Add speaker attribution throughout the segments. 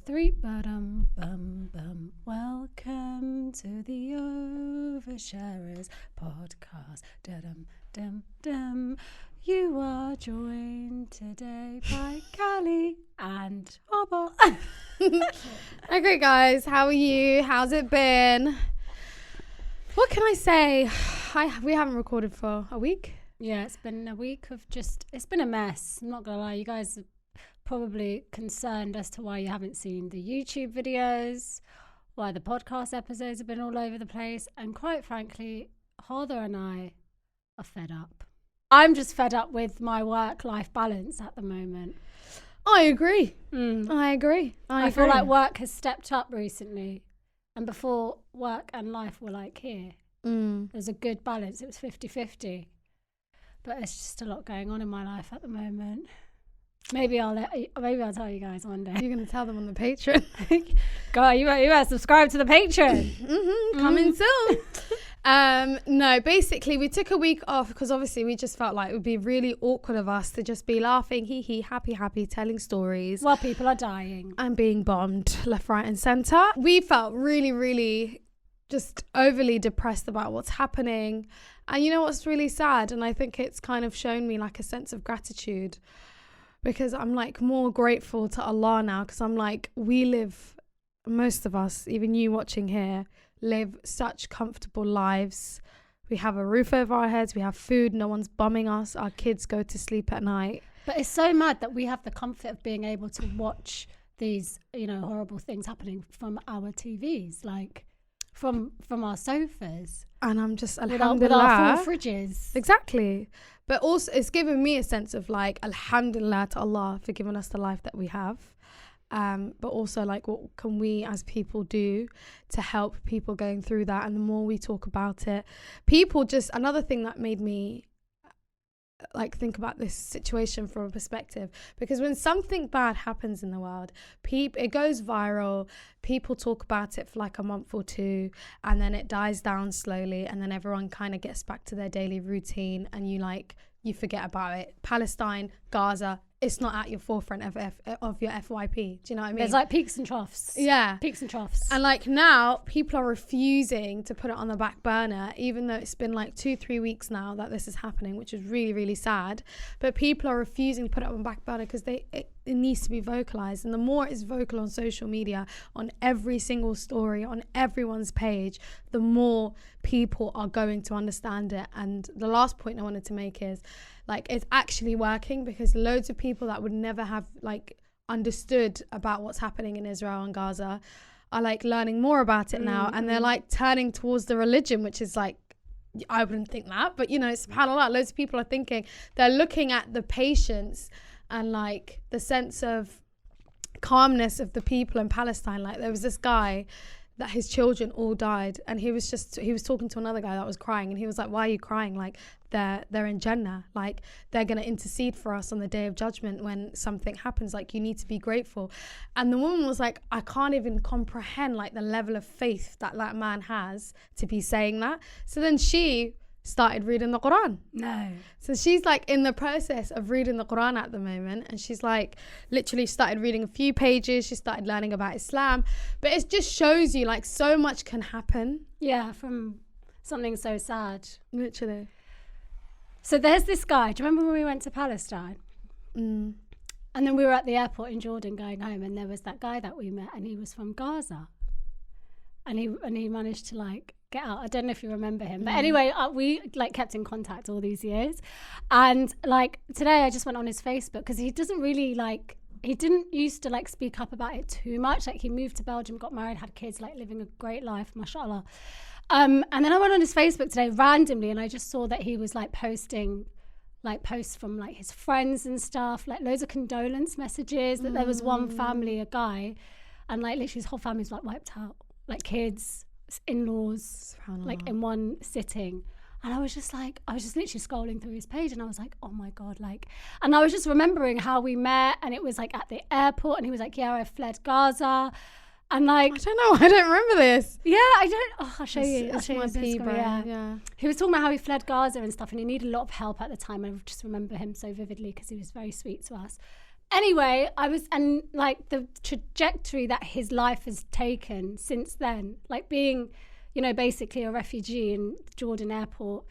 Speaker 1: 3. Ba-dum-bum-bum. Welcome to the Oversharers podcast. Da-dum-dum-dum. You are joined today by Callie and Hobart.
Speaker 2: Okay, guys, how are you? How's it been? What can I say? We haven't recorded for a week.
Speaker 1: Yeah, it's been a week of it's been a mess. I'm not gonna lie, you guys are probably concerned as to why you haven't seen the YouTube videos, why the podcast episodes have been all over the place, and quite frankly, Hother and I are fed up. I'm just fed up with my work-life balance at the moment.
Speaker 2: I agree. I agree.
Speaker 1: I feel like work has stepped up recently, and before work and life were like here. There's a good balance. It was 50-50. But there's just a lot going on in my life at the moment. Maybe I'll tell you guys one day.
Speaker 2: You're going to tell them on the Patreon.
Speaker 1: God, you better subscribe to the Patreon.
Speaker 2: Coming soon. No, basically we took a week off because obviously we just felt like it would be really awkward of us to just be laughing, hee, happy, telling stories.
Speaker 1: While people are dying.
Speaker 2: And being bombed left, right and centre. We felt really just overly depressed about what's happening. And you know what's really sad? And I think it's kind of shown me like a sense of gratitude, because I'm like more grateful to Allah now, because I'm like, we live, most of us, even you watching here, live such comfortable lives. We have a roof over our heads, we have food, no one's bumming us, our kids go to sleep at night.
Speaker 1: But it's so mad that we have the comfort of being able to watch these, horrible things happening from our TVs, like from our sofas.
Speaker 2: And I'm just,
Speaker 1: alhamdulillah, with our full fridges.
Speaker 2: Exactly. But also it's given me a sense of like, alhamdulillah to Allah for giving us the life that we have. But also like, what can we as people do to help people going through that? And the more we talk about it, another thing that made me like think about this situation from a perspective, because when something bad happens in the world, it goes viral, people talk about it for like a month or two, and then it dies down slowly, and then everyone kind of gets back to their daily routine, and you forget about it. Palestine, Gaza, it's not at your forefront of your FYP. Do you know what I mean?
Speaker 1: There's like peaks and troughs.
Speaker 2: Yeah.
Speaker 1: Peaks and troughs.
Speaker 2: And like now, people are refusing to put it on the back burner, even though it's been like 2-3 weeks now that this is happening, which is really, really sad. But people are refusing to put it on the back burner because it needs to be vocalized. And the more it's vocal on social media, on every single story, on everyone's page, the more people are going to understand it. And the last point I wanted to make is, like, it's actually working, because loads of people that would never have like understood about what's happening in Israel and Gaza are like learning more about it now, and they're like turning towards the religion, which is like, I wouldn't think that, but subhanAllah, loads of people are thinking, they're looking at the patience and like the sense of calmness of the people in Palestine. Like, there was this guy that his children all died, and he was talking to another guy that was crying, and he was like, why are you crying? Like, they're in Jannah, like they're going to intercede for us on the day of judgment when something happens, like you need to be grateful. And the woman was like, I can't even comprehend like the level of faith that man has to be saying that. So then she started reading the Quran.
Speaker 1: No.
Speaker 2: So she's like in the process of reading the Quran at the moment, and she's like literally started reading a few pages. She started learning about Islam. But it just shows you like so much can happen.
Speaker 1: Yeah, from something so sad.
Speaker 2: Literally.
Speaker 1: So there's this guy. Do you remember when we went to Palestine? And then we were at the airport in Jordan going home, and there was that guy that we met, and he was from Gaza. And he managed to like get out. I don't know if you remember him, but anyway, we like kept in contact all these years. And like today I just went on his Facebook, because he doesn't really like, he didn't used to like speak up about it too much. Like, he moved to Belgium, got married, had kids, like living a great life, mashallah. And then I went on his Facebook today randomly, and I just saw that he was like posting like posts from like his friends and stuff, like loads of condolence messages, that there was one family, a guy, and like literally his whole family's like wiped out, like kids, in-laws, like in one sitting. And I was literally scrolling through his page, and I was like, oh my God, like, and I was just remembering how we met, and it was like at the airport, and he was like, yeah, I fled Gaza. And like,
Speaker 2: I don't know, I don't remember this.
Speaker 1: Yeah, I'll show you. I'll show you his Instagram. Yeah. He was talking about how he fled Gaza and stuff, and he needed a lot of help at the time. I just remember him so vividly because he was very sweet to us. Anyway, and like the trajectory that his life has taken since then, like being, you know, basically a refugee in Jordan airport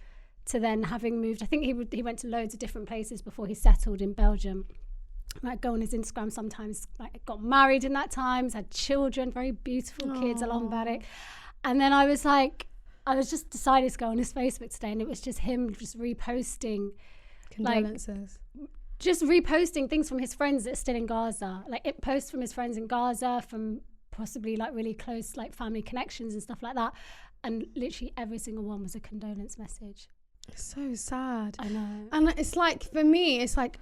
Speaker 1: to then having moved, I think he went to loads of different places before he settled in Belgium. Like go on his Instagram sometimes, like got married in that time, had children, very beautiful kids, Alon Barik. And then I was just decided to go on his Facebook today, and it was just him just reposting
Speaker 2: condolences.
Speaker 1: Just reposting things from his friends that are still in Gaza, like posts from his friends in Gaza, from possibly like really close like family connections and stuff like that. And literally every single one was a condolence message.
Speaker 2: It's so sad.
Speaker 1: I know.
Speaker 2: And it's like, for me, it's like,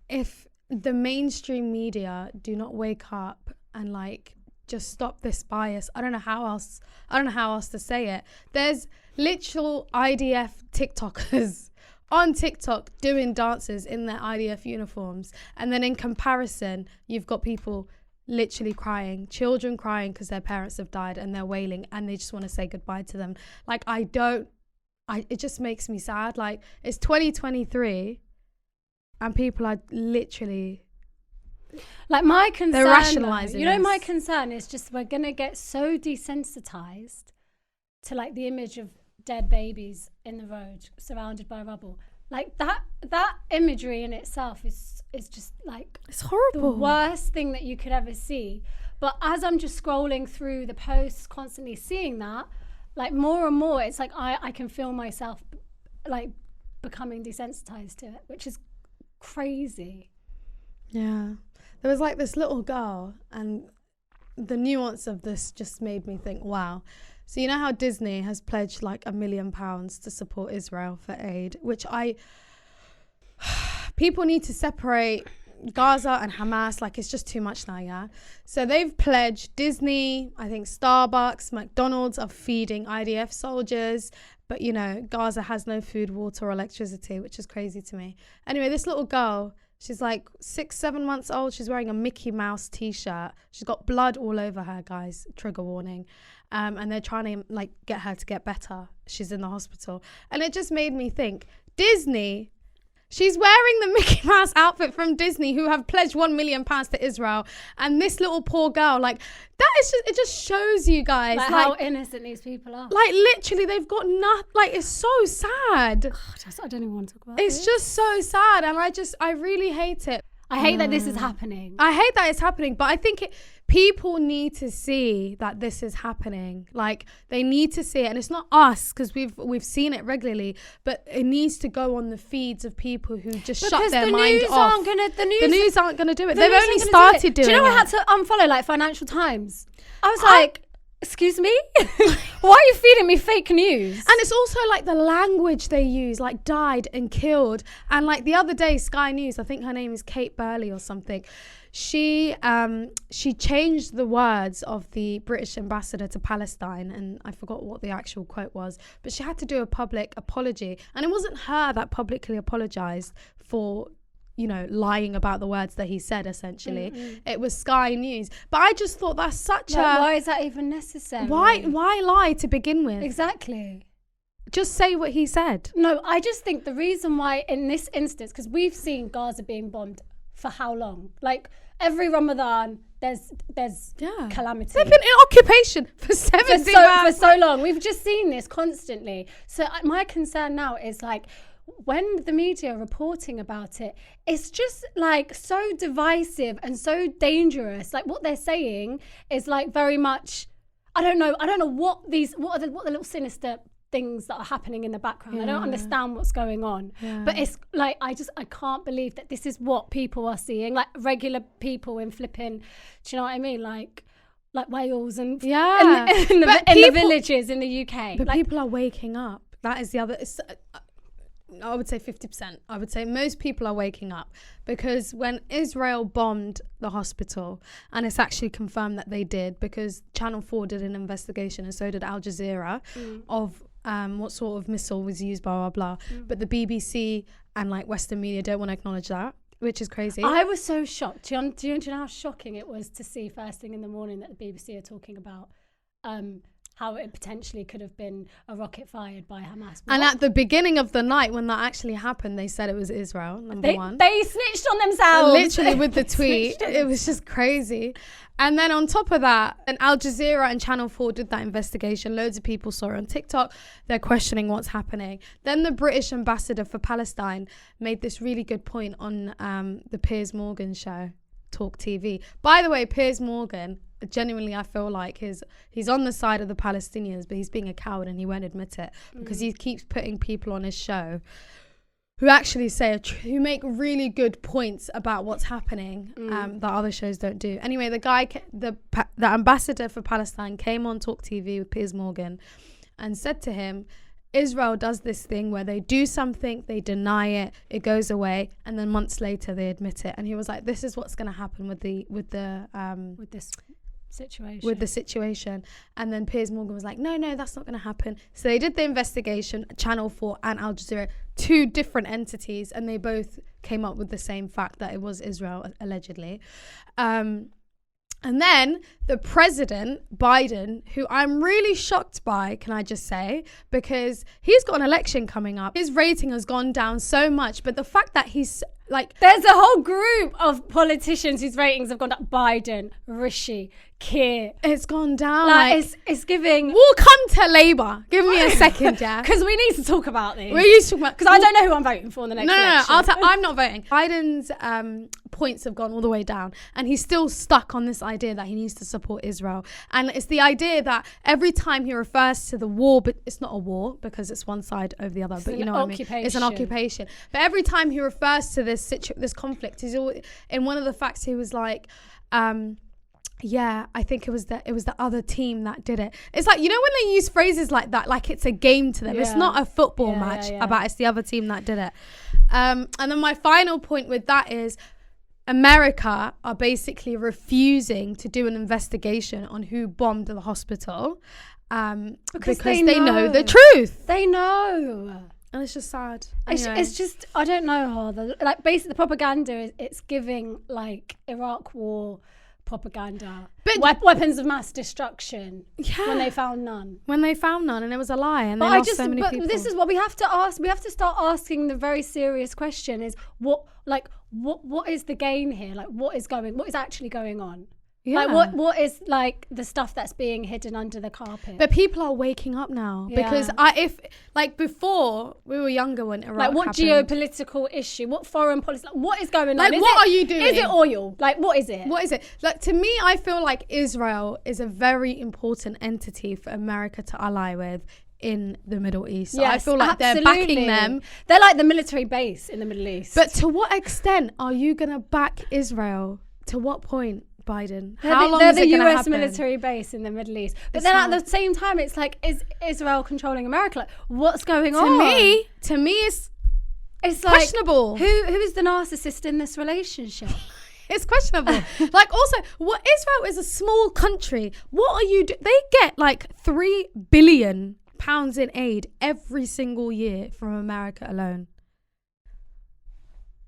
Speaker 2: if the mainstream media do not wake up and like just stop this bias, I don't know how else to say it. There's literal IDF TikTokers on TikTok doing dances in their IDF uniforms, and then in comparison you've got people literally crying, children crying because their parents have died and they're wailing and they just want to say goodbye to them. Like it just makes me sad. Like, it's 2023 and people are literally,
Speaker 1: like, my concern,
Speaker 2: they're rationalizing,
Speaker 1: you know, my concern is just we're gonna get so desensitized to like the image of dead babies in the road surrounded by rubble. Like that imagery in itself is just like,
Speaker 2: it's horrible,
Speaker 1: the worst thing that you could ever see. But as I'm just scrolling through the posts, constantly seeing that, like more and more, it's like I can feel myself like becoming desensitized to it, which is crazy.
Speaker 2: Yeah, there was like this little girl, and the nuance of this just made me think, wow. So you know how Disney has pledged like £1 million to support Israel for aid, which people need to separate Gaza and Hamas. Like, it's just too much now, yeah? So they've pledged, Disney, I think Starbucks, McDonald's are feeding IDF soldiers, but you know, Gaza has no food, water or electricity, which is crazy to me. Anyway, this little girl, she's like 6-7 months old. She's wearing a Mickey Mouse t-shirt. She's got blood all over her, guys. Trigger warning. And they're trying to like get her to get better. She's in the hospital. And it just made me think, Disney, she's wearing the Mickey Mouse outfit from Disney, who have pledged £1 million to Israel. And this little poor girl, like, that is just, it just shows you guys
Speaker 1: like how innocent these people are.
Speaker 2: Like, literally, they've got nothing. Like, it's so sad.
Speaker 1: God, I don't even want to talk about it.
Speaker 2: It's just so sad. And I really hate it.
Speaker 1: I hate that this is happening.
Speaker 2: I hate that it's happening, but I think people need to see that this is happening. Like, they need to see it, and it's not us, because we've seen it regularly, but it needs to go on the feeds of people who just shut their mind off. The news aren't gonna do it. They've only started doing it.
Speaker 1: Do you know I had to unfollow like Financial Times? I was like, excuse me? Why are you feeding me fake news?
Speaker 2: And it's also like the language they use, like died and killed. And like the other day, Sky News, I think her name is Kate Burley or something, she changed the words of the British ambassador to Palestine, and I forgot what the actual quote was, but she had to do a public apology. And it wasn't her that publicly apologized for, you know, lying about the words that he said, essentially. It was Sky News. But I just thought that's such
Speaker 1: why is that even necessary?
Speaker 2: Why lie to begin with?
Speaker 1: Exactly.
Speaker 2: Just say what he said.
Speaker 1: No, I just think the reason why in this instance, because we've seen Gaza being bombed for how long? Like, every Ramadan, there's calamity.
Speaker 2: They've been in occupation for 70
Speaker 1: for so long. We've just seen this constantly. So my concern now is like, when the media are reporting about it, it's just like so divisive and so dangerous. Like, what they're saying is like very much, I don't know what are the little sinister things that are happening in the background. I don't understand what's going on. But it's like, I can't believe that this is what people are seeing, like regular people in flipping, do you know what I mean? Like Wales and in the villages in the UK.
Speaker 2: But
Speaker 1: like,
Speaker 2: people are waking up. That is the other. I would say 50%. I would say most people are waking up, because when Israel bombed the hospital, and it's actually confirmed that they did, because Channel 4 did an investigation and so did Al Jazeera of what sort of missile was used, blah, blah, blah. But the BBC and like Western media don't want to acknowledge that, which is crazy.
Speaker 1: I was so shocked. Do you know how shocking it was to see first thing in the morning that the BBC are talking about how it potentially could have been a rocket fired by Hamas.
Speaker 2: And at the beginning of the night, when that actually happened, they said it was Israel, number one.
Speaker 1: They snitched on themselves.
Speaker 2: Literally with the tweet. It was just crazy. And then on top of that, and Al Jazeera and Channel 4 did that investigation. Loads of people saw it on TikTok. They're questioning what's happening. Then the British ambassador for Palestine made this really good point on the Piers Morgan show, Talk TV. By the way, Piers Morgan, genuinely, I feel like he's on the side of the Palestinians, but he's being a coward and he won't admit it because he keeps putting people on his show who actually who make really good points about what's happening that other shows don't do. Anyway, the ambassador for Palestine came on Talk TV with Piers Morgan and said to him, Israel does this thing where they do something, they deny it, it goes away, and then months later they admit it. And he was like, this is what's going to happen with this situation. And then Piers Morgan was like, no, that's not going to happen. So they did the investigation, Channel 4 and Al Jazeera, 2 different entities, and they both came up with the same fact that it was Israel, allegedly. And then the president, Biden, who I'm really shocked by, can I just say, because he's got an election coming up. His rating has gone down so much, but the fact that he's like...
Speaker 1: There's a whole group of politicians whose ratings have gone down. Biden, Rishi, Keir.
Speaker 2: It's gone down.
Speaker 1: Like it's giving...
Speaker 2: We'll come to Labour. Give me a second, yeah?
Speaker 1: Because we need to talk about this.
Speaker 2: We need to talk about...
Speaker 1: Because I don't know who I'm voting for in the next election.
Speaker 2: No, I'm not voting. Biden's points have gone all the way down, and he's still stuck on this idea that he needs to support Israel. And it's the idea that every time he refers to the war, but it's not a war because it's one side over the other, but you know what I mean? It's an occupation. But every time he refers to this conflict, he's always, in one of the facts he was like, yeah, I think it was the other team that did it. It's like, you know, when they use phrases like that, like it's a game to them. Yeah. It's not a football match about it's the other team that did it. And then my final point with that is America are basically refusing to do an investigation on who bombed the hospital because they know the truth.
Speaker 1: They know.
Speaker 2: And it's just sad.
Speaker 1: Anyway. It's just, I don't know how like basically the propaganda it's giving like Iraq war propaganda, but weapons of mass destruction. Yeah. When they found none,
Speaker 2: and it was a lie, and they lost so many people.
Speaker 1: This is what we have to ask. We have to start asking the very serious question: is what is the gain here? Like, what is actually going on? Yeah. Like what is like the stuff that's being hidden under the carpet?
Speaker 2: But people are waking up now because if like before we were younger when Iraq
Speaker 1: like what
Speaker 2: happened,
Speaker 1: geopolitical issue, what foreign policy, like what is going on?
Speaker 2: Like what are you doing?
Speaker 1: Is it oil? Like what is it?
Speaker 2: What is it? Like to me, I feel like Israel is a very important entity for America to ally with in the Middle East. So I feel like they're backing them.
Speaker 1: They're like the military base in the Middle East.
Speaker 2: But to what extent are you going to back Israel? To what point? Biden. How long is it going to happen?
Speaker 1: They're the US military base in the Middle East. But then at the same time, it's like, is Israel controlling America? Like, what's going on?
Speaker 2: To me, it's
Speaker 1: questionable. Like, who is the narcissist in this relationship?
Speaker 2: It's questionable. Like also, Israel is a small country. What are you doing? They get like £3 billion in aid every single year from America alone.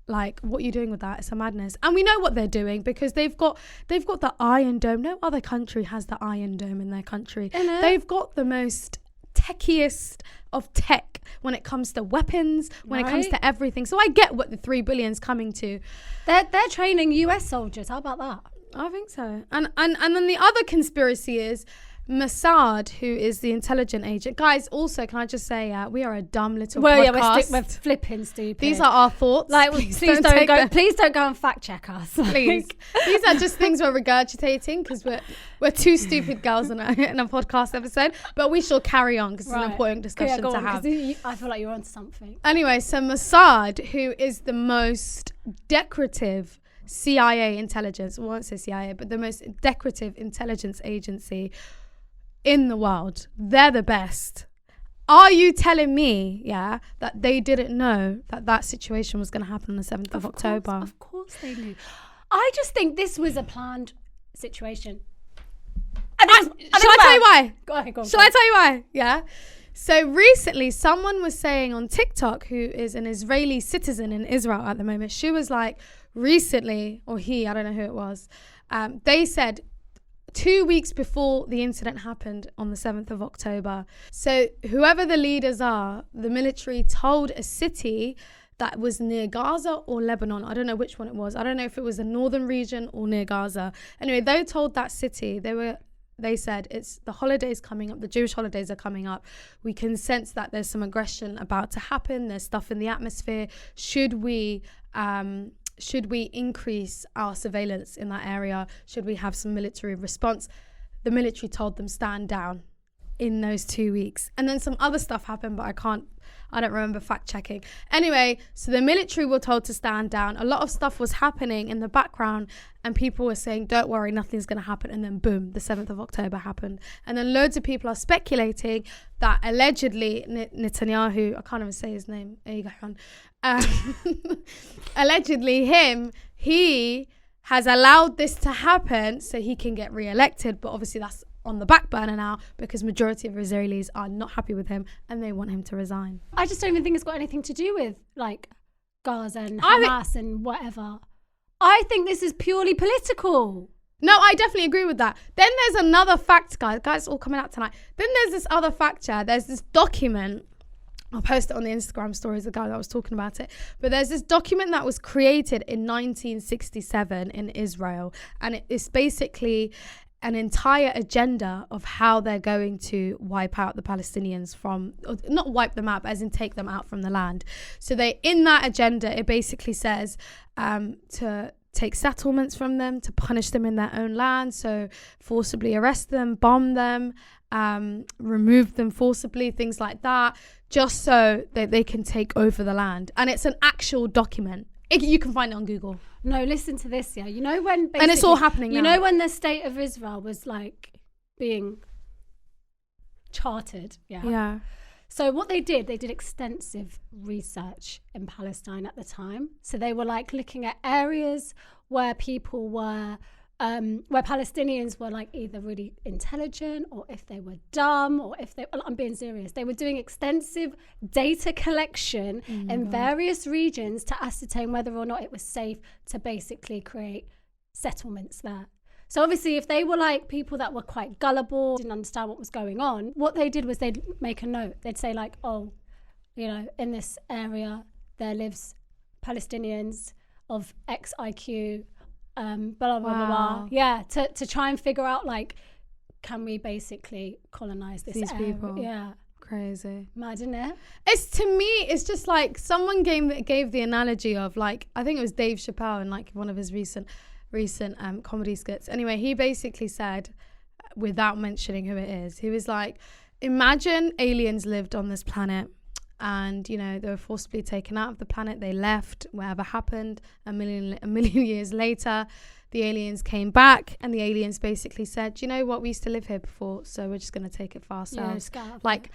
Speaker 2: Like, what are you doing with that? It's a madness. And we know what they're doing because they've got the Iron Dome. No other country has the Iron Dome in their country. They've got the most techiest of tech when it comes to weapons, when it comes to everything. So I get what the $3 billion's coming to.
Speaker 1: They're training US soldiers. How about that?
Speaker 2: I think so. And then the other conspiracy is Mossad, who is the intelligent agent. Guys, also, can I just say, we are a dumb little podcast.
Speaker 1: We're flipping stupid.
Speaker 2: These are our thoughts.
Speaker 1: Like, please don't go and fact check us.
Speaker 2: Please. These are just things we're regurgitating because we're two stupid girls in a podcast episode. But we shall carry on because it's an important discussion to have.
Speaker 1: I feel like you're onto something.
Speaker 2: Anyway, so Mossad, who is the most decorative CIA intelligence, I won't say CIA, but the most decorative intelligence agency in the world, they're the best. Are you telling me, that they didn't know that situation was going to happen on the 7th of October?
Speaker 1: Of course they knew. I just think this was a planned situation.
Speaker 2: Shall I tell you why?
Speaker 1: Go ahead.
Speaker 2: Shall I tell you why? Yeah. So recently, someone was saying on TikTok, who is an Israeli citizen in Israel at the moment, she was like, recently, or he, I don't know who it was, they said, 2 weeks before the incident happened on the 7th of October. So whoever the leaders are, the military told a city that was near Gaza or Lebanon. I don't know which one it was. I don't know if it was the northern region or near Gaza. Anyway, they told that city, they said, it's the holidays coming up, the Jewish holidays are coming up. We can sense that there's some aggression about to happen. There's stuff in the atmosphere. Should we increase our surveillance in that area? Should we have some military response? The military told them stand down in those 2 weeks. And then some other stuff happened, but I don't remember fact checking. Anyway, so the military were told to stand down. A lot of stuff was happening in the background and people were saying, don't worry, nothing's going to happen. And then boom, the 7th of October happened. And then loads of people are speculating that allegedly Netanyahu, I can't even say his name, allegedly he has allowed this to happen so he can get re-elected. But obviously that's on the back burner now because majority of Israelis are not happy with him and they want him to resign.
Speaker 1: I just don't even think it's got anything to do with like Gaza and Hamas and whatever. I think this is purely political.
Speaker 2: No, I definitely agree with that. Then there's another fact, guys, all coming out tonight. Then there's this other factor. There's this document. I'll post it on the Instagram stories, the guy that was talking about it. But there's this document that was created in 1967 in Israel. And it's basically an entire agenda of how they're going to wipe out the Palestinians not wipe them out, but as in take them out from the land. So in that agenda, it basically says to take settlements from them, to punish them in their own land, so forcibly arrest them, bomb them, remove them forcibly, things like that, just so that they can take over the land. And it's an actual document. You can find it on Google.
Speaker 1: No, listen to this, yeah. You know when
Speaker 2: and it's all happening now.
Speaker 1: You know when the state of Israel was like being charted, yeah.
Speaker 2: Yeah.
Speaker 1: So what they did extensive research in Palestine at the time. So they were like looking at areas where people were, where Palestinians were like either really intelligent or if they were dumb or if I'm being serious. They were doing extensive data collection in various regions to ascertain whether or not it was safe to basically create settlements there. So obviously if they were like people that were quite gullible, didn't understand what was going on, what they did was they'd make a note. They'd say like, oh, you know, in this area there lives Palestinians of X IQ, blah, blah, blah, blah. Yeah, to try and figure out like, can we basically colonize these area?
Speaker 2: People?
Speaker 1: Yeah.
Speaker 2: Crazy.
Speaker 1: Mad, isn't it?
Speaker 2: To me, it's just like someone gave the analogy of like, I think it was Dave Chappelle in like one of his recent comedy skits. Anyway, he basically said, without mentioning who it is, he was like, imagine aliens lived on this planet and, you know, they were forcibly taken out of the planet. They left, whatever happened, a million years later, the aliens came back and the aliens basically said, you know what, we used to live here before, so we're just going to take it for ourselves.
Speaker 1: Yeah,
Speaker 2: like,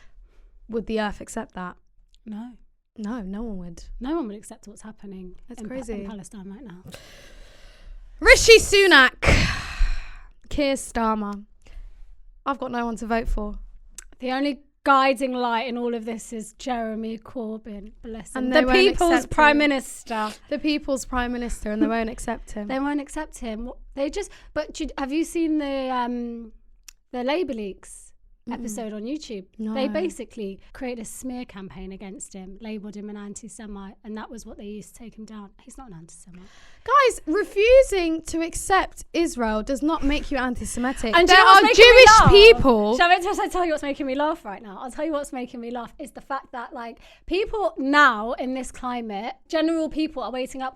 Speaker 2: would the earth accept that?
Speaker 1: No.
Speaker 2: No one would.
Speaker 1: No one would accept what's happening
Speaker 2: in
Speaker 1: Palestine right now.
Speaker 2: Rishi Sunak, Keir Starmer. I've got no one to vote for.
Speaker 1: The only guiding light in all of this is Jeremy Corbyn, bless him.
Speaker 2: And
Speaker 1: the people's prime minister.
Speaker 2: The people's prime minister, and they won't accept him.
Speaker 1: They won't accept him. Have you seen the Labour Leaks episode on YouTube?
Speaker 2: No.
Speaker 1: They basically created a smear campaign against him, labelled him an anti-Semite, and that was what they used to take him down. He's not an anti-Semite.
Speaker 2: Guys, refusing to accept Israel does not make you anti-Semitic.
Speaker 1: And
Speaker 2: there are Jewish people.
Speaker 1: Shall I tell you what's making me laugh right now? I'll tell you what's making me laugh is the fact that like people now in this climate, general people are waking up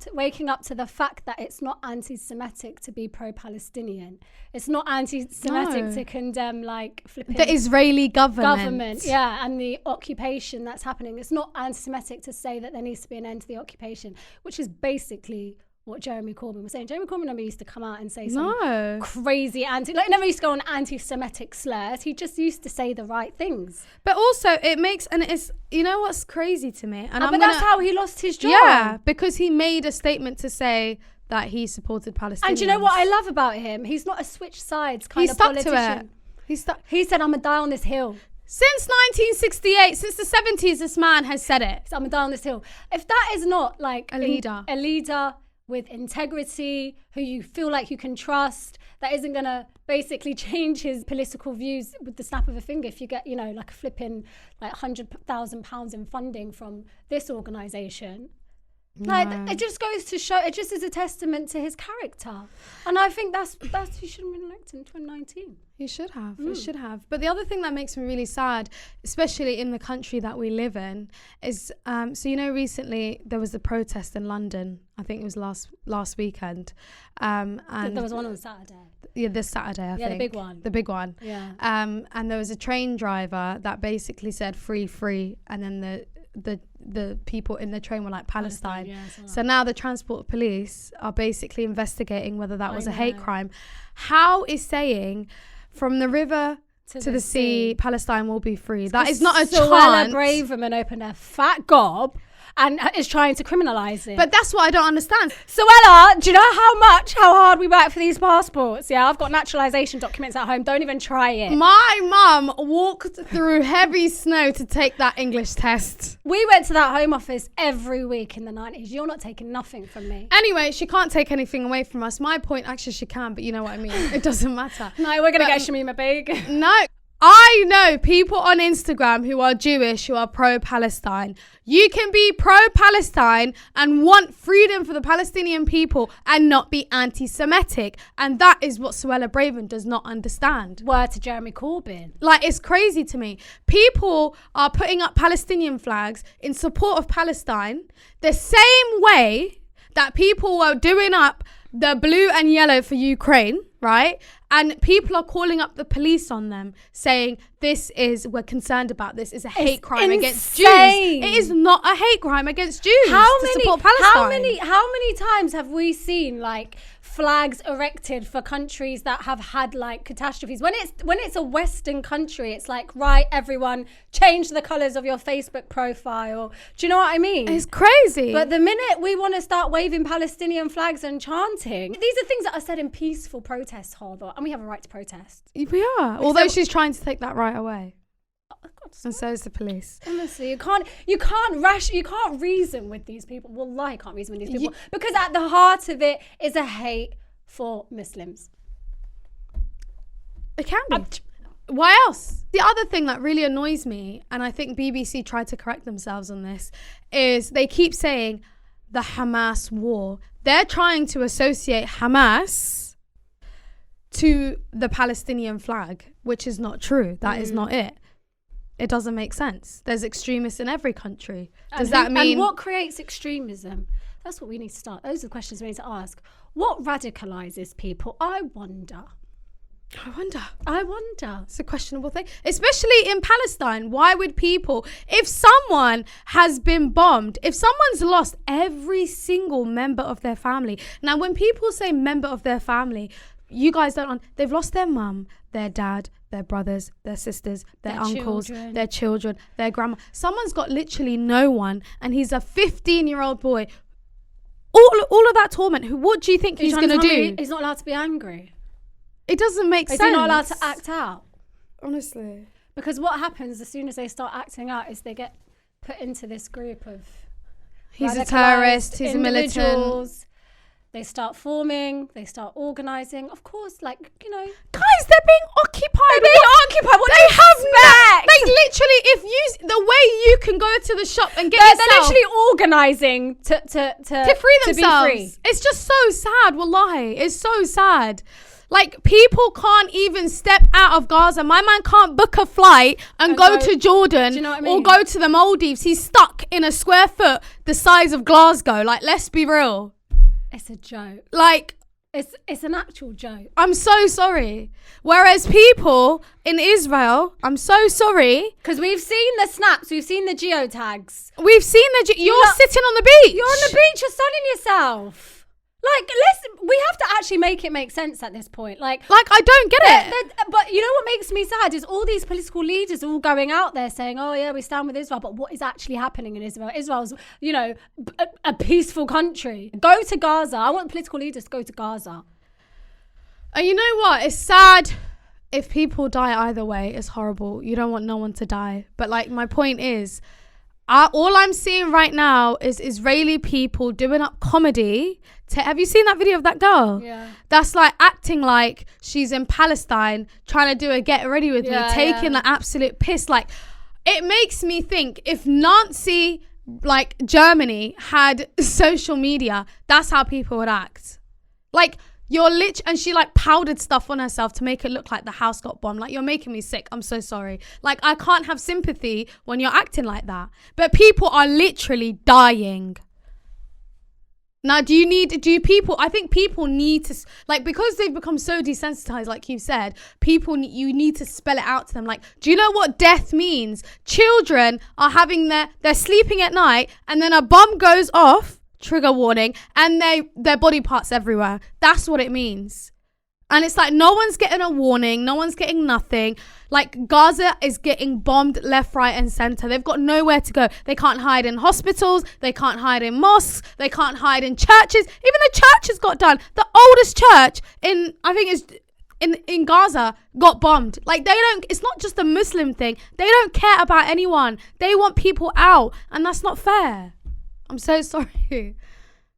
Speaker 1: to the fact that it's not anti-Semitic to be pro-Palestinian. It's not anti-Semitic to condemn like flipping
Speaker 2: the Israeli government.
Speaker 1: Yeah, and the occupation that's happening. It's not anti-Semitic to say that there needs to be an end to the occupation, which is basically what Jeremy Corbyn was saying. Jeremy Corbyn never used to come out and say some crazy never used to go on anti-Semitic slurs. He just used to say the right things.
Speaker 2: But also it's, you know what's crazy to me? And
Speaker 1: that's how he lost his job.
Speaker 2: Yeah, because he made a statement to say that he supported Palestinians.
Speaker 1: And do you know what I love about him? He's not a switch sides kind of politician.
Speaker 2: He stuck to it.
Speaker 1: He said, I'm going to die on this hill.
Speaker 2: Since 1968, since the 70s, this man has said it.
Speaker 1: So I'm going to die on this hill. If that is not like
Speaker 2: a leader
Speaker 1: with integrity, who you feel like you can trust, that isn't going to basically change his political views with the snap of a finger if you get, like a flipping like £100,000 in funding from this organisation. Like, it just goes to show, it just is a testament to his character. And I think that's he should have been elected in 2019.
Speaker 2: He should have. He should have. But the other thing that makes me really sad, especially in the country that we live in, is recently there was a protest in London. I think it was last weekend. And
Speaker 1: there was one on Saturday.
Speaker 2: Yeah, this Saturday, I think.
Speaker 1: Yeah, the big one.
Speaker 2: The big one.
Speaker 1: Yeah.
Speaker 2: And there was a train driver that basically said free, and then the people in the train were like Palestine.
Speaker 1: Yeah,
Speaker 2: so now the transport police are basically investigating whether that was a hate crime. How is saying from the river to the sea, Palestine will be free? That is not a chance.
Speaker 1: Suella Braverman opened a fat gob and is trying to criminalise it.
Speaker 2: But that's what I don't understand.
Speaker 1: Suella, do you know how hard we work for these passports? Yeah, I've got naturalisation documents at home. Don't even try it.
Speaker 2: My mum walked through heavy snow to take that English test.
Speaker 1: We went to that Home Office every week in the 90s. You're not taking nothing from me.
Speaker 2: Anyway, she can't take anything away from us. My point, actually, she can, but you know what I mean. It doesn't matter.
Speaker 1: No, we're going to get Shamima Beg.
Speaker 2: No. I know people on Instagram who are Jewish, who are pro-Palestine. You can be pro-Palestine and want freedom for the Palestinian people and not be anti-Semitic. And that is what Suella Braverman does not understand.
Speaker 1: Word to Jeremy Corbyn.
Speaker 2: Like, it's crazy to me. People are putting up Palestinian flags in support of Palestine the same way that people were doing up the blue and yellow for Ukraine, right? And people are calling up the police on them, saying we're concerned about this is a hate crime against Jews. It is not a hate crime against Jews to support Palestine.
Speaker 1: How many times have we seen like flags erected for countries that have had like catastrophes? When it's a Western country, it's like, right, everyone, change the colours of your Facebook profile. Do you know what I mean?
Speaker 2: It's crazy.
Speaker 1: But the minute we want to start waving Palestinian flags and chanting, these are things that are said in peaceful protest, and we have a right to protest.
Speaker 2: We are. Although she's trying to take that right away. And so is the police.
Speaker 1: Honestly, you can't reason with these people. Wallahi, can't reason with these people because at the heart of it is a hate for Muslims.
Speaker 2: It can be. Why else? The other thing that really annoys me, and I think BBC tried to correct themselves on this, is they keep saying the Hamas war. They're trying to associate Hamas to the Palestinian flag, which is not true. That is not it. It doesn't make sense. There's extremists in every country. Does that mean...
Speaker 1: And what creates extremism? That's what we need to start. Those are the questions we need to ask. What radicalizes people? I wonder.
Speaker 2: It's a questionable thing. Especially in Palestine. Why would people... If someone has been bombed, if someone's lost every single member of their family... Now, when people say member of their family, you guys don't... They've lost their mum, their dad, their brothers, their sisters, their uncles, their children, their grandma. Someone's got literally no one, and he's a 15-year-old boy. All of that torment. What do you think he's going to do?
Speaker 1: He's not allowed to be angry.
Speaker 2: It doesn't make sense.
Speaker 1: He's not allowed to act out.
Speaker 2: Honestly.
Speaker 1: Because what happens as soon as they start acting out is they get put into this group of
Speaker 2: he's a terrorist, he's a militant.
Speaker 1: They start forming, they start organising. Of course, like,
Speaker 2: guys, they're being occupied.
Speaker 1: What
Speaker 2: they have met. They literally, the way you can go to the shop and get
Speaker 1: they're literally organising to
Speaker 2: free themselves.
Speaker 1: To be free.
Speaker 2: It's just so sad, wallahi. It's so sad. Like, people can't even step out of Gaza. My man can't book a flight and go to Jordan,
Speaker 1: do you know what I mean?
Speaker 2: Or go to the Maldives. He's stuck in a square foot the size of Glasgow. Like, let's be real.
Speaker 1: It's a joke.
Speaker 2: Like,
Speaker 1: it's an actual joke.
Speaker 2: I'm so sorry. Whereas people in Israel, I'm so sorry.
Speaker 1: Because we've seen the snaps, we've seen the geotags.
Speaker 2: We've seen you're sitting on the beach.
Speaker 1: You're on the beach, you're sunning yourself. Like, listen, we have to actually make it make sense at this point. Like
Speaker 2: I don't get it.
Speaker 1: But you know what makes me sad is all these political leaders all going out there saying, oh yeah, we stand with Israel. But what is actually happening in Israel? Israel's, a peaceful country. Go to Gaza. I want political leaders to go to Gaza.
Speaker 2: And you know what? It's sad if people die either way. It's horrible. You don't want no one to die. But like, my point is, all I'm seeing right now is Israeli people doing up comedy Have you seen that video of that girl?
Speaker 1: Yeah.
Speaker 2: That's like acting like she's in Palestine, trying to do a get ready with me, taking the absolute piss. Like, it makes me think if Nazi, like Germany, had social media, that's how people would act. Like, and she like powdered stuff on herself to make it look like the house got bombed. Like, you're making me sick. I'm so sorry. Like, I can't have sympathy when you're acting like that. But people are literally dying. Now, I think people need to, like, because they've become so desensitized, like you said, you need to spell it out to them. Like, do you know what death means? Children are they're sleeping at night and then a bomb goes off, trigger warning, and their body parts everywhere. That's what it means. And it's like, no one's getting a warning. No one's getting nothing. Like, Gaza is getting bombed left, right, and center. They've got nowhere to go. They can't hide in hospitals. They can't hide in mosques. They can't hide in churches. Even the churches got done. The oldest church in Gaza got bombed. Like, it's not just a Muslim thing. They don't care about anyone. They want people out. And that's not fair. I'm so sorry.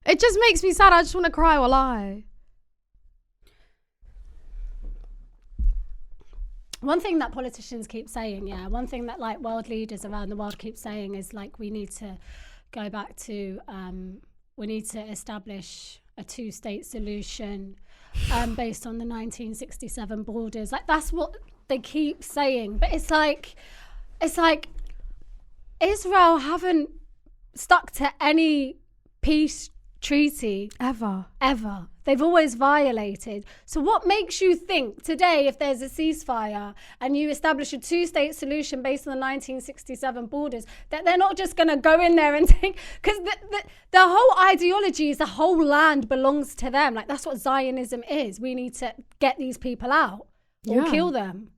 Speaker 2: It just makes me sad. I just want to cry, wallahi.
Speaker 1: One thing that politicians keep saying, one thing that like world leaders around the world keep saying is like, we need to go back to, we need to establish a 2-state solution based on the 1967 borders. Like, that's what they keep saying. But it's like Israel haven't stuck to any peace treaty
Speaker 2: ever.
Speaker 1: They've always violated. So what makes you think today, if there's a ceasefire and you establish a 2-state solution based on the 1967 borders, that they're not just going to go in there and take, because the whole ideology is the whole land belongs to them. Like, that's what Zionism is. We need to get these people out or kill them.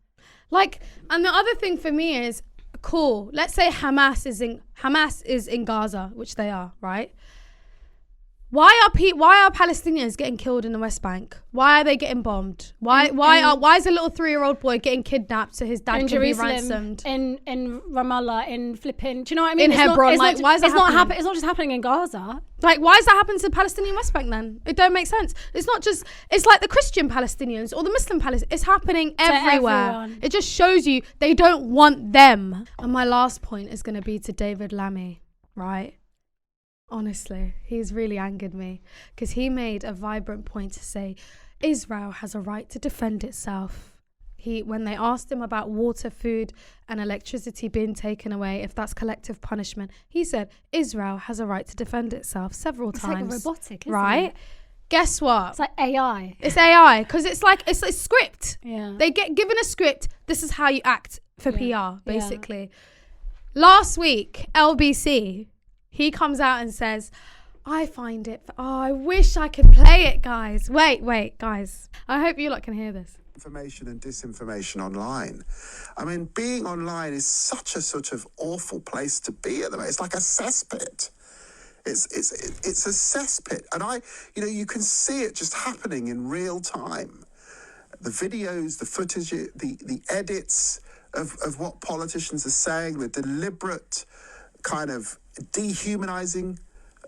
Speaker 2: Like, and the other thing for me is, cool, let's say Hamas is in Gaza, which they are, right? Why are Palestinians getting killed in the West Bank? Why are they getting bombed? Why is a little 3-year-old boy getting kidnapped so his dad can be ransomed?
Speaker 1: In Ramallah, in flipping, do you know what I mean?
Speaker 2: In Hebron, why is that happening?
Speaker 1: It's not just happening in Gaza.
Speaker 2: Like, why is that happening to the Palestinian West Bank then? It don't make sense. It's like the Christian Palestinians or the Muslim Palestinians. It's happening everywhere.
Speaker 1: Everyone.
Speaker 2: It just shows you they don't want them. And my last point is going to be to David Lammy, right? Honestly, he's really angered me because he made a vibrant point to say Israel has a right to defend itself. When they asked him about water, food and electricity being taken away, if that's collective punishment, he said Israel has a right to defend itself several times.
Speaker 1: It's like robotic, isn't
Speaker 2: right?
Speaker 1: it?
Speaker 2: Guess what?
Speaker 1: It's like AI.
Speaker 2: It's AI because it's a script.
Speaker 1: Yeah.
Speaker 2: They get given a script. This is how you act for PR, basically. Last week, LBC, he comes out and says, I wish I could play it, guys. Wait, guys. I hope you lot can hear this.
Speaker 3: Information and disinformation online. I mean, being online is such a sort of awful place to be at the moment. It's like a cesspit. It's a cesspit. And you can see it just happening in real time. The videos, the footage, the edits of what politicians are saying, the deliberate kind of dehumanizing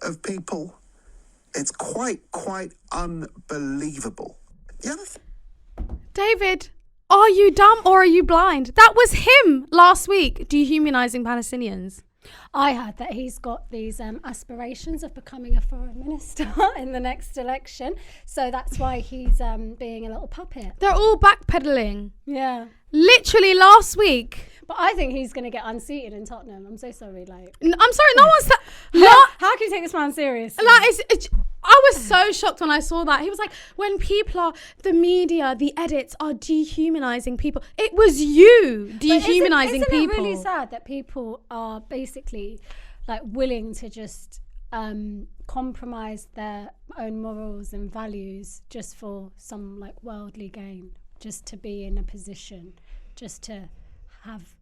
Speaker 3: of people. It's quite unbelievable. The other thing,
Speaker 2: David, are you dumb or are you blind? That was him last week dehumanizing Palestinians.
Speaker 1: I heard that he's got these aspirations of becoming a foreign minister in the next election. So that's why he's being a little puppet.
Speaker 2: They're all backpedaling.
Speaker 1: Yeah.
Speaker 2: Literally last week.
Speaker 1: But I think he's going to get unseated in Tottenham. I'm so sorry.
Speaker 2: I'm sorry, no one's...
Speaker 1: How can you take this man seriously?
Speaker 2: I was so shocked when I saw that. He was like, when the media, the edits are dehumanizing people. It was you dehumanizing people.
Speaker 1: Isn't it really sad that people are basically like willing to just compromise their own morals and values just for some like worldly gain, just to be in a position, just to have,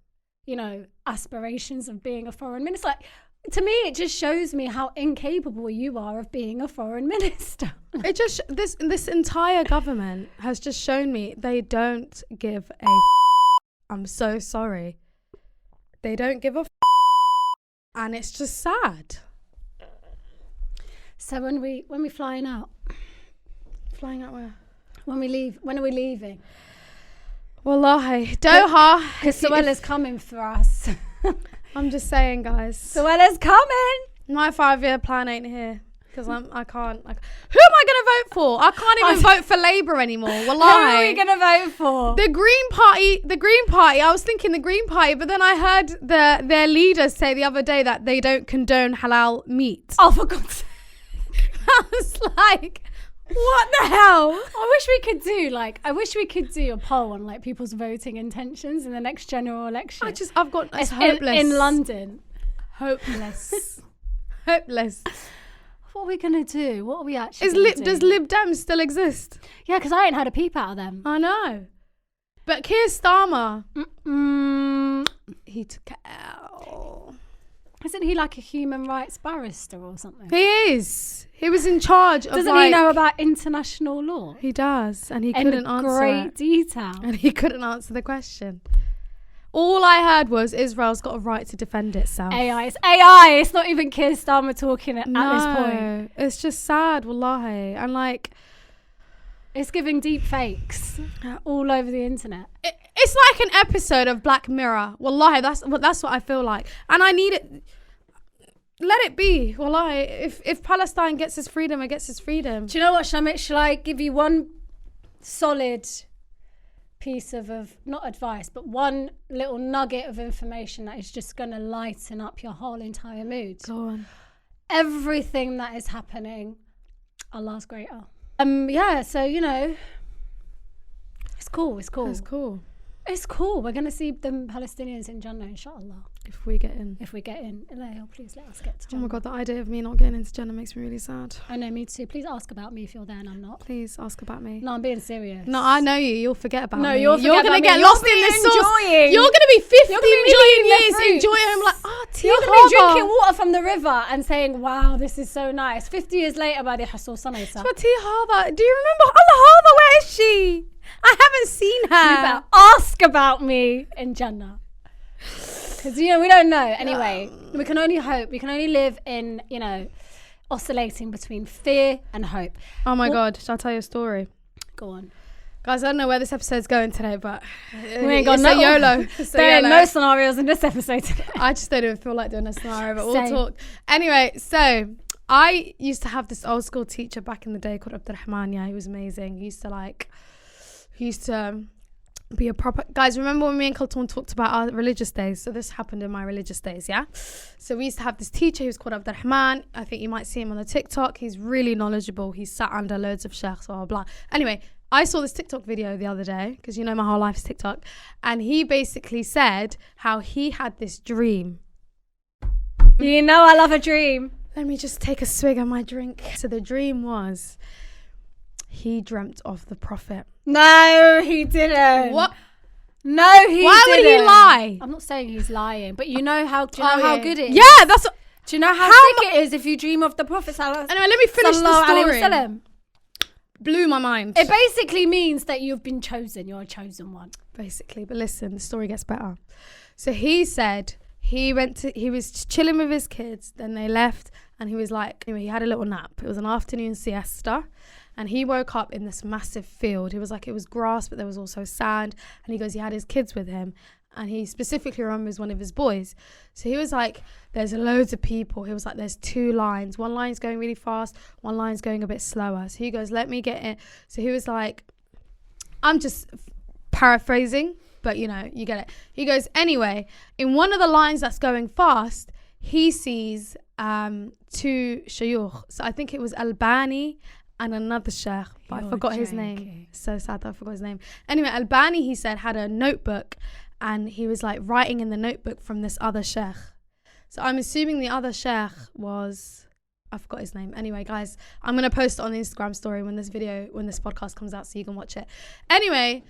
Speaker 1: aspirations of being a foreign minister? Like, to me, it just shows me how incapable you are of being a foreign minister.
Speaker 2: It just this entire government has just shown me they don't give a. I'm so sorry. They don't give a, and it's just sad.
Speaker 1: So when we flying out?
Speaker 2: Flying out where?
Speaker 1: When are we leaving?
Speaker 2: Wallahi, Doha.
Speaker 1: Because Suella's coming for us.
Speaker 2: I'm just saying, guys.
Speaker 1: Suella's coming.
Speaker 2: My 5-year plan ain't here. Because I can't. Who am I going to vote for? I can't even vote for Labour anymore. Wallahi.
Speaker 1: Who are we going to vote for?
Speaker 2: The Green Party. I was thinking the Green Party, but then I heard their leaders say the other day that they don't condone halal meat.
Speaker 1: Oh, for God's sake.
Speaker 2: I was like, what the hell?
Speaker 1: I wish we could do a poll on like people's voting intentions in the next general election.
Speaker 2: It's hopeless.
Speaker 1: In London.
Speaker 2: Hopeless. Hopeless.
Speaker 1: What are we going to do? What are we actually going to do?
Speaker 2: Does Lib Dem still exist?
Speaker 1: Yeah, because I ain't had a peep out of them.
Speaker 2: I know. But Keir Starmer, he took it out.
Speaker 1: Isn't he like a human rights barrister or something?
Speaker 2: He is. He was in charge of
Speaker 1: Doesn't he know about international law?
Speaker 2: He does. And he couldn't answer
Speaker 1: great detail.
Speaker 2: And he couldn't answer the question. All I heard was Israel's got a right to defend itself.
Speaker 1: It's AI. It's not even Keir Starmer talking at this point.
Speaker 2: It's just sad, wallahi. And like,
Speaker 1: it's giving deep fakes all over the internet.
Speaker 2: It's like an episode of Black Mirror. Wallahi, that's what I feel like. And I need it. Let it be. Wallahi, if Palestine gets its freedom, it gets its freedom.
Speaker 1: Do you know what, Shamit? Shall I give you one solid piece of not advice, but one little nugget of information that is just going to lighten up your whole entire mood?
Speaker 2: Go on.
Speaker 1: Everything that is happening, Allah's greater. So it's cool. We're going to see the Palestinians in Jannah, inshallah.
Speaker 2: If we get in.
Speaker 1: Ilayo, please let us get to
Speaker 2: Oh
Speaker 1: Jannah.
Speaker 2: my God, the idea of me not getting into Jannah makes me really sad.
Speaker 1: I know, me too. Please ask about me if you're there and I'm not.
Speaker 2: Please ask about me.
Speaker 1: No, I'm being serious.
Speaker 2: No, I know you. You'll forget about me.
Speaker 1: No, you're
Speaker 2: going to get lost in this sauce. You're going to be 50 million years enjoying it. Like,
Speaker 1: you're going to be drinking water from the river and saying, wow, this is so nice. 50 years later, Badi Hasso Sanaysa.
Speaker 2: Do you remember Allah Hada? Where is she? I haven't seen her.
Speaker 1: You better ask about me in Jannah. Because, we don't know. Anyway, we can only hope. We can only live in, oscillating between fear and hope.
Speaker 2: Oh my God, shall I tell you a story?
Speaker 1: Go on.
Speaker 2: Guys, I don't know where this episode's going today, but
Speaker 1: we ain't got no
Speaker 2: YOLO.
Speaker 1: There ain't no scenarios in this episode today.
Speaker 2: I just don't even feel like doing a scenario, but we'll talk. Anyway, so I used to have this old school teacher back in the day called Abdurrahman. Yeah, he was amazing. He used to be a proper... Guys, remember when me and Kaltoon talked about our religious days? So this happened in my religious days, yeah? So we used to have this teacher who's called Abdurrahman. I think you might see him on the TikTok. He's really knowledgeable. He's sat under loads of sheikhs, blah, blah, blah. Anyway, I saw this TikTok video the other day, because my whole life is TikTok. And he basically said how he had this dream.
Speaker 1: I love a dream.
Speaker 2: Let me just take a swig of my drink. So the dream was... he dreamt of the Prophet.
Speaker 1: No, he didn't.
Speaker 2: What?
Speaker 1: No, he didn't.
Speaker 2: Why would he lie?
Speaker 1: I'm not saying he's lying, but do you know how good it is?
Speaker 2: Yeah, that's what...
Speaker 1: Do you know how sick it is if you dream of the Prophet?
Speaker 2: Anyway, let me finish the story. Blew my mind.
Speaker 1: It basically means that you've been chosen. You're a chosen one.
Speaker 2: Basically, but listen, the story gets better. So he said he was chilling with his kids, then they left, and he was like, he had a little nap. It was an afternoon siesta. And he woke up in this massive field. It was grass, but there was also sand. And he goes, he had his kids with him. And he specifically remembers one of his boys. So he was like, there's loads of people. He was like, there's 2 lines. One line's going really fast. One line's going a bit slower. So he goes, let me get in. So he was like, I'm just paraphrasing, but you get it. He goes, anyway, in one of the lines that's going fast, he sees 2 shayukh. So I think it was Albani and another sheikh, but I forgot his name. So sad that I forgot his name. Anyway, Albani, he said, had a notebook and he was like writing in the notebook from this other sheikh. So I'm assuming the other sheikh was, I forgot his name. Anyway, guys, I'm going to post it on the Instagram story when this podcast comes out so you can watch it. Anyway,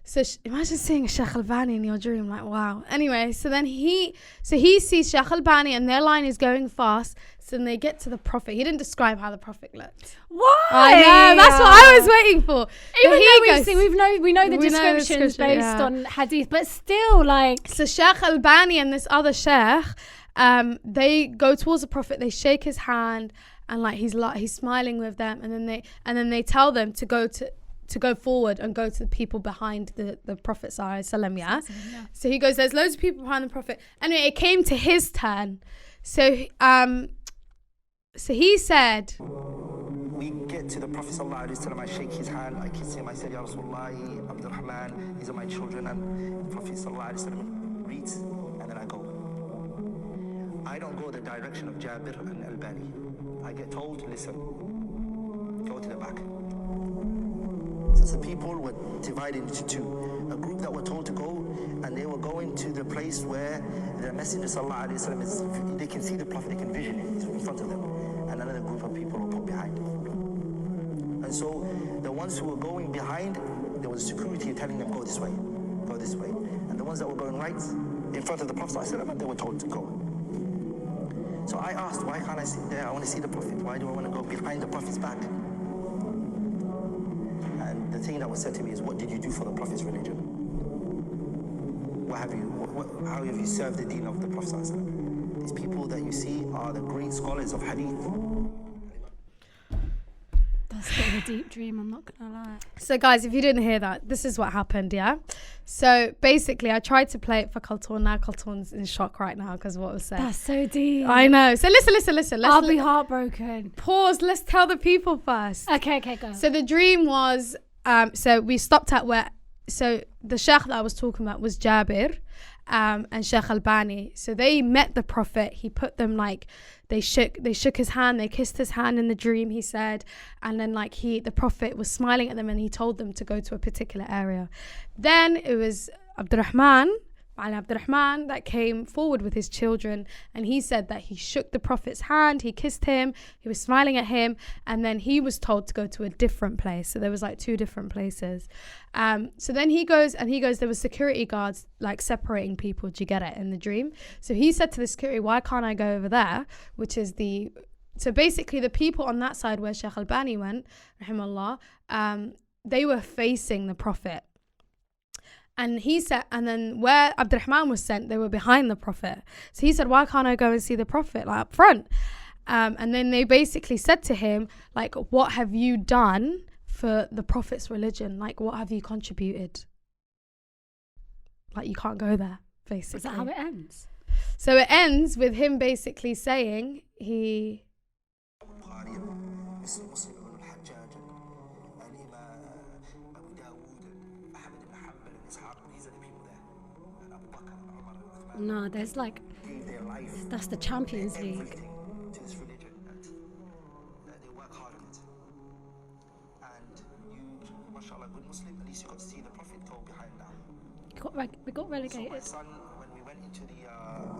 Speaker 2: so imagine seeing a Sheikh Albani in your dream, like, wow. Anyway, so then he sees Sheikh Albani and their line is going fast. So then they get to the Prophet. He didn't describe how the Prophet looked.
Speaker 1: Why?
Speaker 2: I know, that's what I was waiting for.
Speaker 1: Even though we know the descriptions based on hadith, but still, like...
Speaker 2: So Sheikh Albani and this other sheikh, they go towards the Prophet, they shake his hand, and like he's smiling with them, and then they tell them to go forward and go to the people behind the Prophet ﷺ, yeah? So he goes, there's loads of people behind the Prophet. Anyway, it came to his turn. So he said,
Speaker 4: we get to the Prophet ﷺ, I shake his hand, I kiss him, I said, Ya Rasulullah, Abdurrahman, these are my children, and the Prophet ﷺ reads, and then I go. I don't go the direction of Jabir and Albani. I get told, listen, go to the back. So the people were divided into two. A group that were told to go, and they were going to the place where the Messenger ﷺ is, they can see the Prophet, they can vision it in front of them. And another group of people were put behind. And so the ones who were going behind, there was security telling them, go this way, go this way. And the ones that were going right in front of the Prophet ﷺ, they were told to go. So I asked, why can't I sit there? I want to see the Prophet. Why do I want to go behind the Prophet's back? And the thing that was said to me is, what did you do for the Prophet's religion? How have you served the deen of the Prophet ﷺ? These people that you see are the great scholars of hadith.
Speaker 1: That's a bit of a deep dream, I'm not gonna lie.
Speaker 2: so guys, if you didn't hear that, this is what happened, yeah? So basically, I tried to play it for Kaltoon. Now Kaltoon's in shock right now because what was said.
Speaker 1: That's so deep.
Speaker 2: I know. So listen.
Speaker 1: I'll be heartbroken.
Speaker 2: Pause. Let's tell the people first.
Speaker 1: Okay, go.
Speaker 2: So the dream was, so we stopped at where, so the sheikh that I was talking about was Jabir and Sheikh Albani. So they met the Prophet. He put them like, they shook his hand, they kissed his hand in the dream, he said. And then like the Prophet was smiling at them and he told them to go to a particular area. Then it was Abdurrahman that came forward with his children, and he said that he shook the Prophet's hand, he kissed him, he was smiling at him, and then he was told to go to a different place. So there was like two different places. So then he goes, there was security guards like separating people, do you get it, in the dream? So he said to the security, why can't I go over there, which is so basically the people on that side where Sheikh Albani went, rahimahullah, they were facing the Prophet. And he said, and then where Abdurrahman was sent, they were behind the Prophet. So he said, why can't I go and see the Prophet, like up front? And then they basically said to him, like, what have you done for the Prophet's religion? Like, what have you contributed? Like, you can't go there, basically.
Speaker 1: Is that how it ends?
Speaker 2: So it ends with him basically saying
Speaker 1: No, there's like, that's the Champions League.
Speaker 4: To this religion, and they work hard on it. And you, mashallah, good Muslim, at least you got to see the Prophet go behind now.
Speaker 1: We got relegated.
Speaker 4: So my son, when we went into the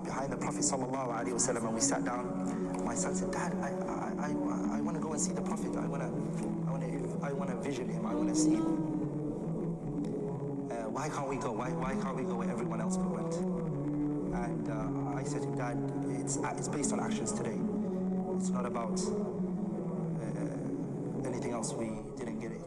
Speaker 4: behind the Prophet sallallahu alaihi wasallam and we sat down, my son said, Dad, I want to go and see the Prophet. I want to vision him. I want to see him. Why can't we go? Why can't we go where everyone else went? And I said to him, Dad, it's based on actions today. It's not about anything else. We didn't get it.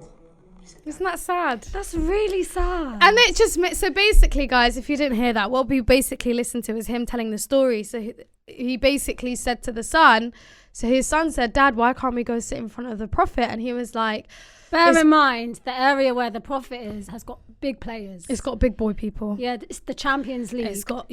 Speaker 2: isn't that sad?
Speaker 1: That's really sad.
Speaker 2: And it just, so basically, guys, if you didn't hear that, what we basically listened to is him telling the story. So he basically said to the son, so his son said, Dad, why can't we go sit in front of the Prophet? And he was like,
Speaker 1: bear in mind, the area where the Prophet is has got big players.
Speaker 2: It's got big boy people.
Speaker 1: Yeah, it's the Champions League.
Speaker 2: It's got,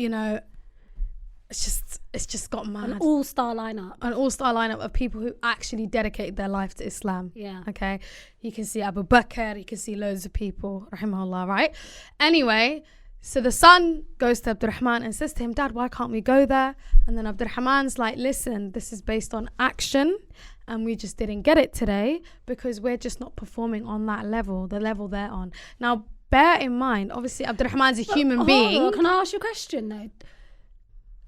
Speaker 2: it's just got mad.
Speaker 1: An all-star lineup.
Speaker 2: An all-star lineup of people who actually dedicated their life to Islam.
Speaker 1: Yeah.
Speaker 2: Okay. You can see Abu Bakr, you can see loads of people, rahimahullah, right? Anyway, so the son goes to Abdurrahman and says to him, Dad, why can't we go there? And then Abdurrahman's like, listen, this is based on action and we just didn't get it today because we're just not performing on that level, the level they're on. Now, bear in mind, obviously Abdurrahman's a human being.
Speaker 1: Can I ask you a question though?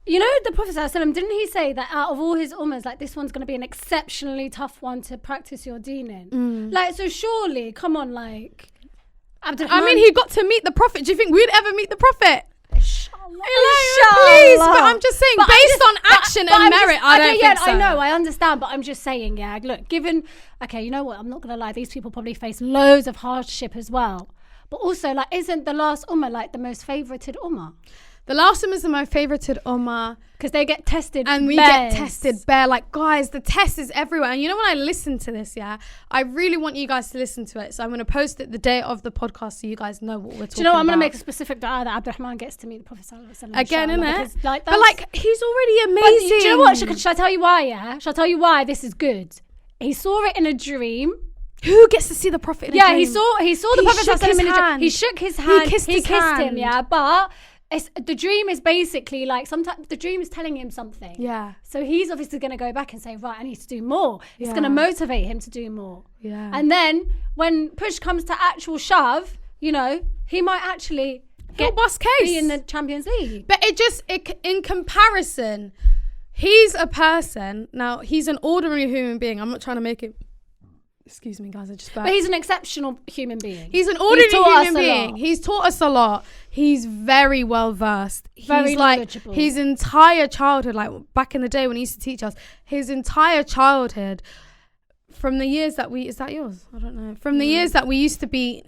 Speaker 1: You know, the Prophet ﷺ, didn't he say that out of all his ummahs, like, this one's going to be an exceptionally tough one to practice your deen in? Like, so surely, come on, like, Abdurrahman.
Speaker 2: I mean, he got to meet the Prophet. Do you think we'd ever meet the Prophet?
Speaker 1: Inshallah.
Speaker 2: Please, but I'm just saying, based on action and merit, I don't think so.
Speaker 1: I know, I understand, but I'm just saying, yeah, look, given, okay, you know what, I'm not going to lie, these people probably face loads of hardship as well. But also, like, isn't the last ummah, like, the most favorited ummah?
Speaker 2: The last ummah is my favorited ummah.
Speaker 1: Because they get tested.
Speaker 2: And we get tested bare. Like, guys, the test is everywhere. And you know, when I listen to this, I really want you guys to listen to it. So I'm going to post it the day of the podcast so you guys know what we're talking about.
Speaker 1: Do you know what? I'm going to make a specific dua that Abdurrahman gets to meet the Prophet sallallahu alaihi wasallam.
Speaker 2: Again, innit?
Speaker 1: Like,
Speaker 2: but like, he's already amazing.
Speaker 1: But do you know what? Should I tell you why, yeah? Shall I tell you why this is good? He saw it in a dream.
Speaker 2: Who gets to see the Prophet in a dream?
Speaker 1: He saw the Prophet sallallahu alaihi wasallam in a dream. He shook his hand.
Speaker 2: He kissed
Speaker 1: him, yeah. But the dream is basically like, sometimes the dream is telling him something.
Speaker 2: Yeah.
Speaker 1: So he's obviously going to go back and say, right, I need to do more. It's going to motivate him to do more.
Speaker 2: Yeah.
Speaker 1: And then when push comes to actual shove, you know, he might actually be in the Champions League.
Speaker 2: But in comparison, he's a person. Now, he's an ordinary human being. I'm not trying to make it. Excuse me, guys. I just burped.
Speaker 1: But he's an exceptional human being.
Speaker 2: He's an ordinary human being. He's taught us a lot. He's very well versed.
Speaker 1: Very knowledgeable.
Speaker 2: Like, his entire childhood, like back in the day when he used to teach us, his entire childhood, from the years that is that yours? I don't know. From the years that we used to be,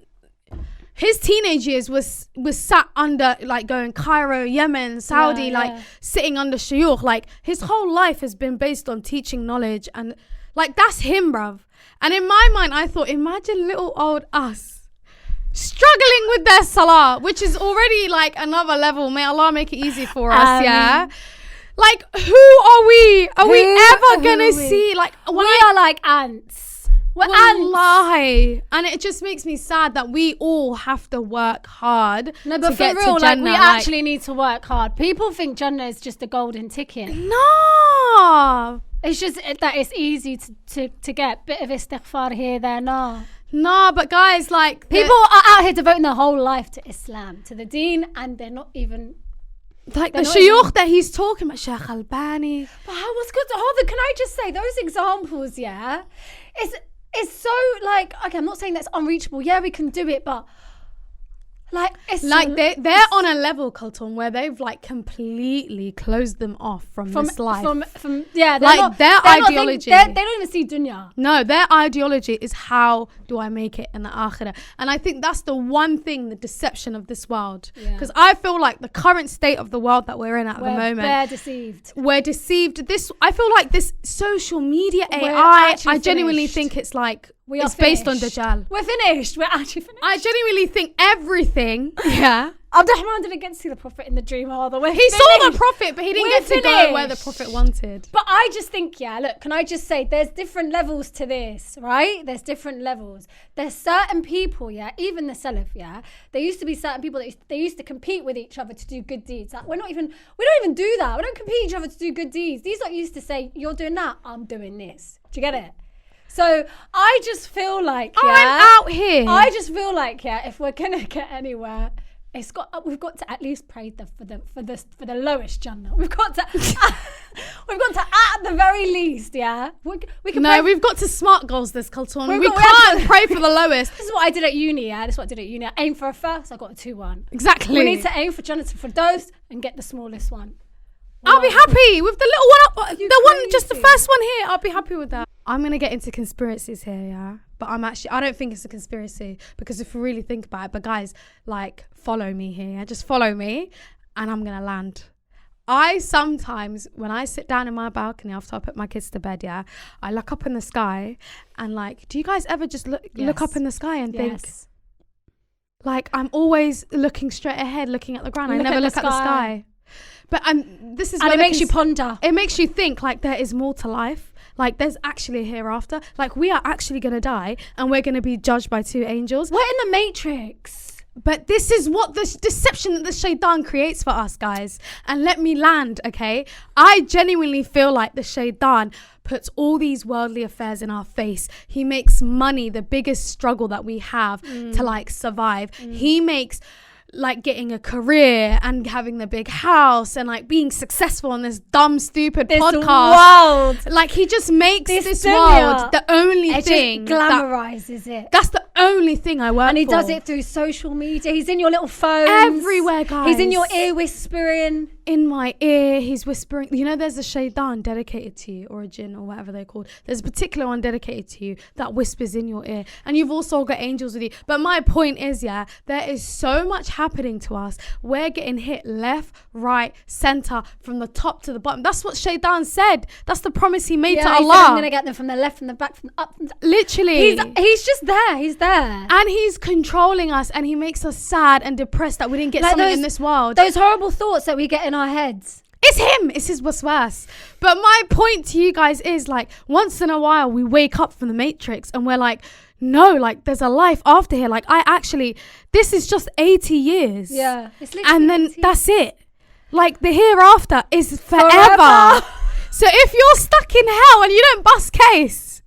Speaker 2: his teenage years was sat under, like, going Cairo, Yemen, Saudi, sitting under shuyukh. Like, his whole life has been based on teaching knowledge, and like, that's him, bruv. And in my mind, I thought, imagine little old us struggling with their salah, which is already like another level. May Allah make it easy for us, yeah? Like, who are we? Are we ever going to see? Like,
Speaker 1: we are like ants. We're ants.
Speaker 2: And it just makes me sad that we all have to work hard.
Speaker 1: No, but for real, like, we actually need to work hard. People think Jannah is just a golden ticket.
Speaker 2: No.
Speaker 1: It's just that it's easy to get. Bit of istighfar here, there, no.
Speaker 2: No, but guys, like,
Speaker 1: people are out here devoting their whole life to Islam, to the deen, and they're not even...
Speaker 2: Like the shuyukh that he's talking about, Sheikh Albani.
Speaker 1: But what's good? Hold on, can I just say, those examples, yeah? It's so, like, okay, I'm not saying that's unreachable. Yeah, we can do it, but... Like, it's
Speaker 2: like they're on a level, Kulthum, where they've like completely closed them off from this life.
Speaker 1: Their
Speaker 2: ideology.
Speaker 1: They don't even see dunya.
Speaker 2: No, their ideology is, how do I make it in the akhirah? And I think that's the one thing, the deception of this world. Because I feel like the current state of the world that we're in at the moment,
Speaker 1: we're deceived.
Speaker 2: We're deceived. I feel like this social media AI, I genuinely think it's like, it's based on Dajjal.
Speaker 1: We're finished. We're actually finished.
Speaker 2: I genuinely think everything. Yeah.
Speaker 1: Abdurrahman didn't get to see the Prophet in the dream either.
Speaker 2: He saw the Prophet, but he didn't get to go where the Prophet wanted.
Speaker 1: But I just think, look, can I just say, there's different levels to this, right? There's different levels. There's certain people, even the Salaf, there used to be certain people that they used to compete with each other to do good deeds. Like, we don't even do that. We don't compete each other to do good deeds. These lot used to say, you're doing that, I'm doing this. Do you get it? So I just feel like,
Speaker 2: I'm out here.
Speaker 1: I just feel like, if we're gonna get anywhere, we've got to at least pray for the lowest Jannah. We've got to at the very least, we can.
Speaker 2: No, we've got to smart goals this Kulthum. We can't pray for the lowest.
Speaker 1: This is what I did at uni. This is what I did at uni. I aimed for a first, I got a 2-1.
Speaker 2: Exactly.
Speaker 1: We need to aim for Jannah for those and get the smallest one.
Speaker 2: I'll be happy with the little one up, just the first one here. I'll be happy with that. I'm going to get into conspiracies here, but I don't think it's a conspiracy, because if we really think about it, but guys, like, follow me here. Just follow me and I'm going to land. I sometimes, when I sit down in my balcony after I put my kids to bed, I look up in the sky and, like, do you guys ever just look up in the sky and think, like, I'm always looking straight ahead, looking at the ground. I never look at the sky. But this is, and
Speaker 1: it makes you ponder.
Speaker 2: It makes you think, like, there is more to life. Like, there's actually a hereafter. Like, we are actually going to die and we're going to be judged by 2 angels.
Speaker 1: We're in the Matrix.
Speaker 2: But this is what the deception that the shaitan creates for us, guys. And let me land, okay? I genuinely feel like the shaitan puts all these worldly affairs in our face. He makes money the biggest struggle that we have to, like, survive. He makes, like, getting a career and having the big house and, like, being successful on this dumb, stupid podcast.
Speaker 1: World.
Speaker 2: Like, he just makes this world the only thing.
Speaker 1: Just glamorizes it.
Speaker 2: That's the only thing I work for.
Speaker 1: And he does it through social media. He's in your little phones.
Speaker 2: Everywhere, guys.
Speaker 1: He's in your ear whispering.
Speaker 2: in my ear, he's whispering. You know, there's a shaitan dedicated to you, or a jinn, or whatever they're called. There's a particular one dedicated to you that whispers in your ear, and you've also got angels with you. But my point is, yeah, there is so much happening to us. We're getting hit left, right, center, from the top to the bottom. That's what shaitan said. That's the promise he made to Allah.
Speaker 1: Said, I'm going to get them from the left, from the back, from the up. From the...
Speaker 2: Literally.
Speaker 1: He's just there. He's there.
Speaker 2: And he's controlling us, and he makes us sad and depressed that we didn't get something in this world.
Speaker 1: Those horrible thoughts that we get in our heads.
Speaker 2: It's him. It's his waswas. But my point to you guys is, like, once in a while we wake up from the matrix and we're like, no, like, there's a life after here. Like, this is just 80 years.
Speaker 1: Yeah. It's literally
Speaker 2: and then
Speaker 1: 80.
Speaker 2: that's it. Like, the hereafter is forever. So if you're stuck in hell and you don't bust case,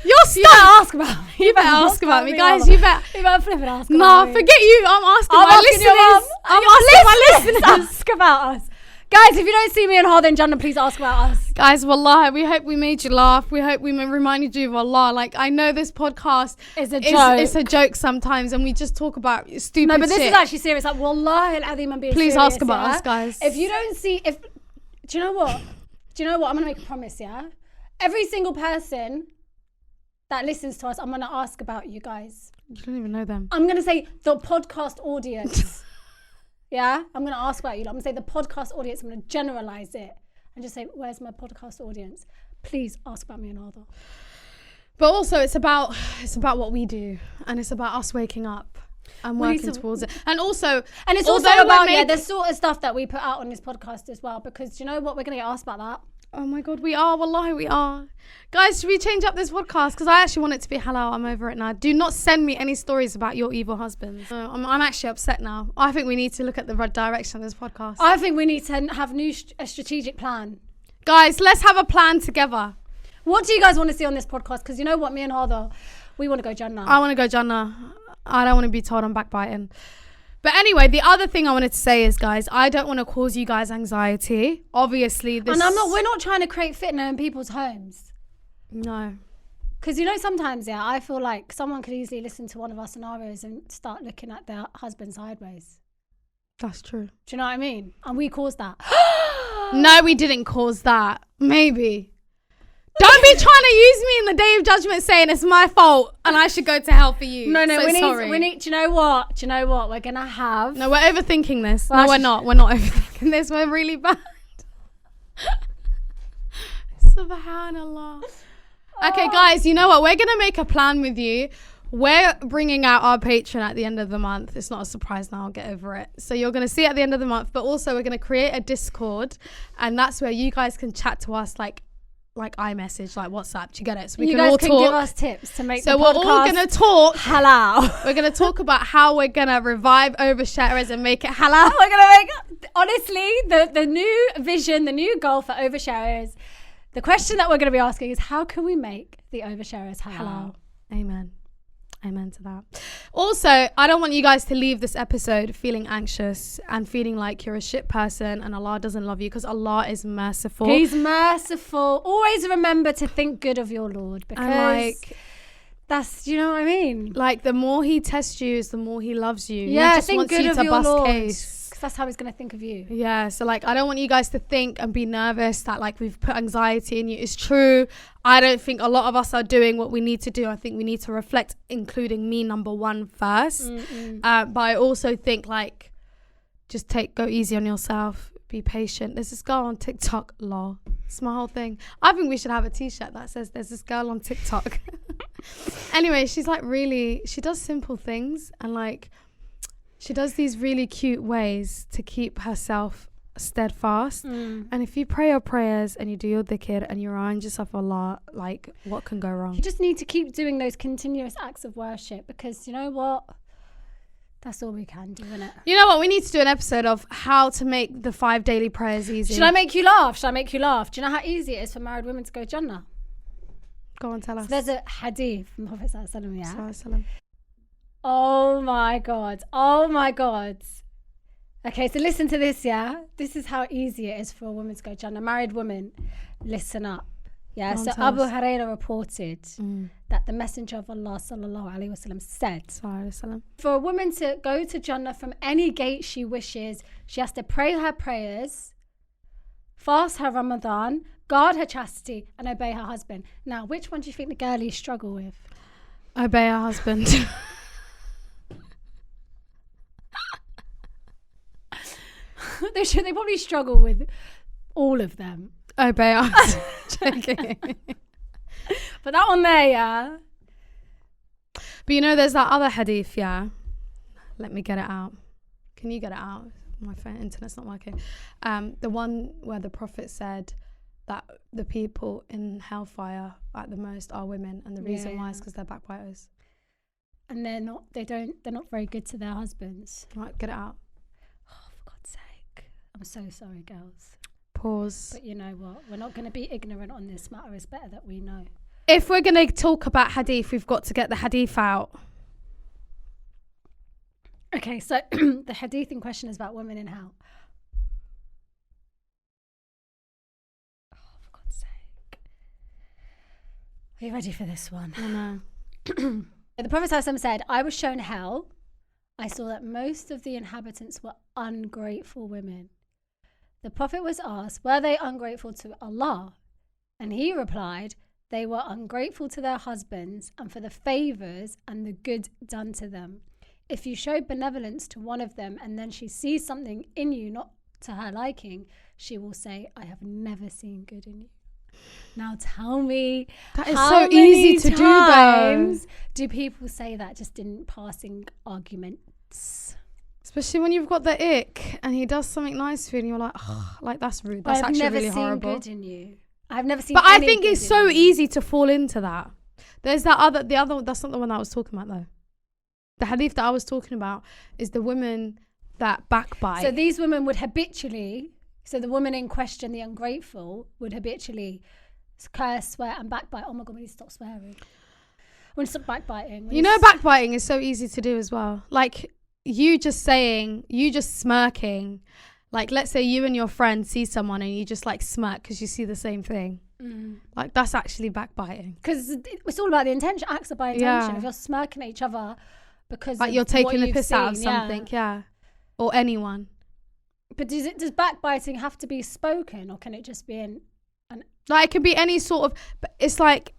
Speaker 2: you're stuck.
Speaker 1: You better ask about me.
Speaker 2: You better ask about me, guys. You better
Speaker 1: flip and ask about
Speaker 2: Nah,
Speaker 1: me.
Speaker 2: forget you. I'm asking my
Speaker 1: asking your mum.
Speaker 2: listeners. I'm asking my listeners.
Speaker 1: Ask about us. Guys, if you don't see me and Harder in Jannah, please ask about us.
Speaker 2: Guys, wallahi, we hope we made you laugh. We hope we reminded you of Allah. Like, I know this podcast
Speaker 1: is a joke.
Speaker 2: It's a joke sometimes, and we just talk about stupid shit.
Speaker 1: No, but this is actually serious. Like, wallahi al-azim, I'm being
Speaker 2: Please
Speaker 1: serious.
Speaker 2: ask about us, guys.
Speaker 1: If you don't see, do you know what? I'm going to make a promise, yeah? Every single person that listens to us, I'm going to ask about you guys.
Speaker 2: You don't even know them.
Speaker 1: I'm going to say the podcast audience. Yeah? I'm going to ask about you. I'm going to say the podcast audience. I'm going to generalize it and just say, where's my podcast audience? Please ask about me and Arthur.
Speaker 2: But also, it's about what we do, and it's about us waking up and working towards it. And it's also about
Speaker 1: the sort of stuff that we put out on this podcast as well, because do you know what? We're going to get asked about that.
Speaker 2: Oh my God, we are. Wallahi, we are. Guys, should we change up this podcast? Because I actually want it to be halal. I'm over it now. Do not send me any stories about your evil husbands. I'm actually upset now. I think we need to look at the right direction of this podcast.
Speaker 1: I think we need to have a strategic plan.
Speaker 2: Guys, let's have a plan together.
Speaker 1: What do you guys want to see on this podcast? Because you know what? Me and Harder, we want to go Jannah.
Speaker 2: I want to go Jannah. I don't want to be told I'm backbiting. But anyway, the other thing I wanted to say is, guys, I don't want to cause you guys anxiety. Obviously, this...
Speaker 1: And we're not trying to create fitna in people's homes.
Speaker 2: No.
Speaker 1: Because, you know, sometimes, yeah, I feel like someone could easily listen to one of our scenarios and start looking at their husband sideways.
Speaker 2: That's true.
Speaker 1: Do you know what I mean? And we caused that.
Speaker 2: No, we didn't cause that. Maybe. Don't be trying to use me in the day of judgment saying it's my fault and I should go to hell for you.
Speaker 1: No,
Speaker 2: so
Speaker 1: we need, do you know what? We're going to have...
Speaker 2: No, we're overthinking this. Well, no, we're not. We're not overthinking this. We're really bad. Subhanallah. Okay, guys, you know what? We're going to make a plan with you. We're bringing out our Patreon at the end of the month. It's not a surprise now. I'll get over it. So you're going to see it at the end of the month. But also, we're going to create a Discord. And that's where you guys can chat to us like iMessage, like WhatsApp. Do you get it? So we can all talk.
Speaker 1: Give us tips to make the podcast.
Speaker 2: So we're all going to talk
Speaker 1: halal.
Speaker 2: We're going to talk about how we're going to revive Oversharers and make it halal.
Speaker 1: We're going to make, honestly, the new vision, the new goal for Oversharers. The question that we're going to be asking is, how can we make the Oversharers halal?
Speaker 2: Amen. Amen to that. Also, I don't want you guys to leave this episode feeling anxious and feeling like you're a shit person and Allah doesn't love you, because Allah is merciful.
Speaker 1: He's merciful. Always remember to think good of your Lord, because that's, you know what I mean?
Speaker 2: Like, the more he tests you is the more he loves you.
Speaker 1: Yeah,
Speaker 2: he just
Speaker 1: think
Speaker 2: wants
Speaker 1: good
Speaker 2: you
Speaker 1: of
Speaker 2: to
Speaker 1: your
Speaker 2: bust
Speaker 1: Lord.
Speaker 2: case.
Speaker 1: That's how he's going to think of you.
Speaker 2: Yeah, so like, I don't want you guys to think and be nervous that like we've put anxiety in you. It's true. I don't think a lot of us are doing what we need to do. I think we need to reflect, including me, number one, first. But I also think like, just go easy on yourself. Be patient. There's this girl on TikTok, lol. It's my whole thing. I think we should have a t-shirt that says there's this girl on TikTok. Anyway, she's like she does simple things, and like, she does these really cute ways to keep herself steadfast. And if you pray your prayers and you do your dhikr and you remind yourself a lot, like, what can go wrong?
Speaker 1: You just need to keep doing those continuous acts of worship, because you know what? That's all we can do, isn't it?
Speaker 2: You know what? We need to do an episode of how to make the 5 daily prayers easy.
Speaker 1: Should I make you laugh? Do you know how easy it is for married women to go Jannah?
Speaker 2: Go on, tell us.
Speaker 1: So there's a hadith from Prophet Sallallahu Alaihi
Speaker 2: Wasallam.
Speaker 1: Oh my God. Okay, so listen to this, yeah? This is how easy it is for a woman to go Jannah. Married women, listen up. Yeah, so Abu Hurairah reported that the Messenger of Allah Sallallahu Alaihi Wasallam said, for a woman to go to Jannah from any gate she wishes, she has to pray her prayers fast her Ramadan, guard her chastity, and obey her husband. Now, which one do you think the girlies struggle with?
Speaker 2: Obey her husband.
Speaker 1: They probably struggle with all of them.
Speaker 2: Obey her husband. Joking.
Speaker 1: But that one there, yeah.
Speaker 2: But you know, there's that other hadith, yeah. Let me get it out. Can you get it out? My phone, internet's not working. The one where the Prophet said that the people in hellfire at the most are women, and the reason why is because they're backbiters.
Speaker 1: And they're not very good to their husbands.
Speaker 2: Right, get it out.
Speaker 1: Oh, for God's sake. I'm so sorry, girls.
Speaker 2: Pause.
Speaker 1: But you know what? We're not going to be ignorant on this matter. It's better that we know.
Speaker 2: If we're going to talk about hadith, we've got to get the hadith out.
Speaker 1: Okay, so the hadith in question is about women in hell. Oh, for God's sake. Are you ready for this one?
Speaker 2: Oh, no.
Speaker 1: The Prophet ﷺ said, I was shown hell. I saw that most of the inhabitants were ungrateful women. The Prophet was asked, were they ungrateful to Allah? And he replied, they were ungrateful to their husbands and for the favours and the good done to them. If you show benevolence to one of them and then she sees something in you not to her liking, she will say, I have never seen good in you. Now tell me,
Speaker 2: that is
Speaker 1: how
Speaker 2: so
Speaker 1: many
Speaker 2: easy to
Speaker 1: times
Speaker 2: do,
Speaker 1: do people say that just in passing arguments?
Speaker 2: especially when you've got the ick and he does something nice for you and you're like, oh, like that's rude. That's actually really horrible.
Speaker 1: I've never seen good in you. I've never seen.
Speaker 2: But I
Speaker 1: any
Speaker 2: think
Speaker 1: good
Speaker 2: it's
Speaker 1: in
Speaker 2: so
Speaker 1: you.
Speaker 2: easy to fall into that. There's the other. That's not the one that I was talking about though. The hadith that I was talking about is the women that backbite.
Speaker 1: So these women would habitually. So the woman in question, the ungrateful, would habitually curse, swear, and backbite. Oh my God, we need to stop swearing. We need to stop backbiting.
Speaker 2: You know, backbiting is so easy to do as well. Like you just smirking. Like let's say you and your friend see someone and you just like smirk because you see the same thing. Like that's actually backbiting.
Speaker 1: Because it's all about the intention. Acts are by intention. If you're smirking at each other because
Speaker 2: like
Speaker 1: of
Speaker 2: you're taking
Speaker 1: what
Speaker 2: the
Speaker 1: you've
Speaker 2: piss out of
Speaker 1: seen,
Speaker 2: something, or anyone.
Speaker 1: But does backbiting have to be spoken, or can it just be an
Speaker 2: Like it can be any sort of. But it's like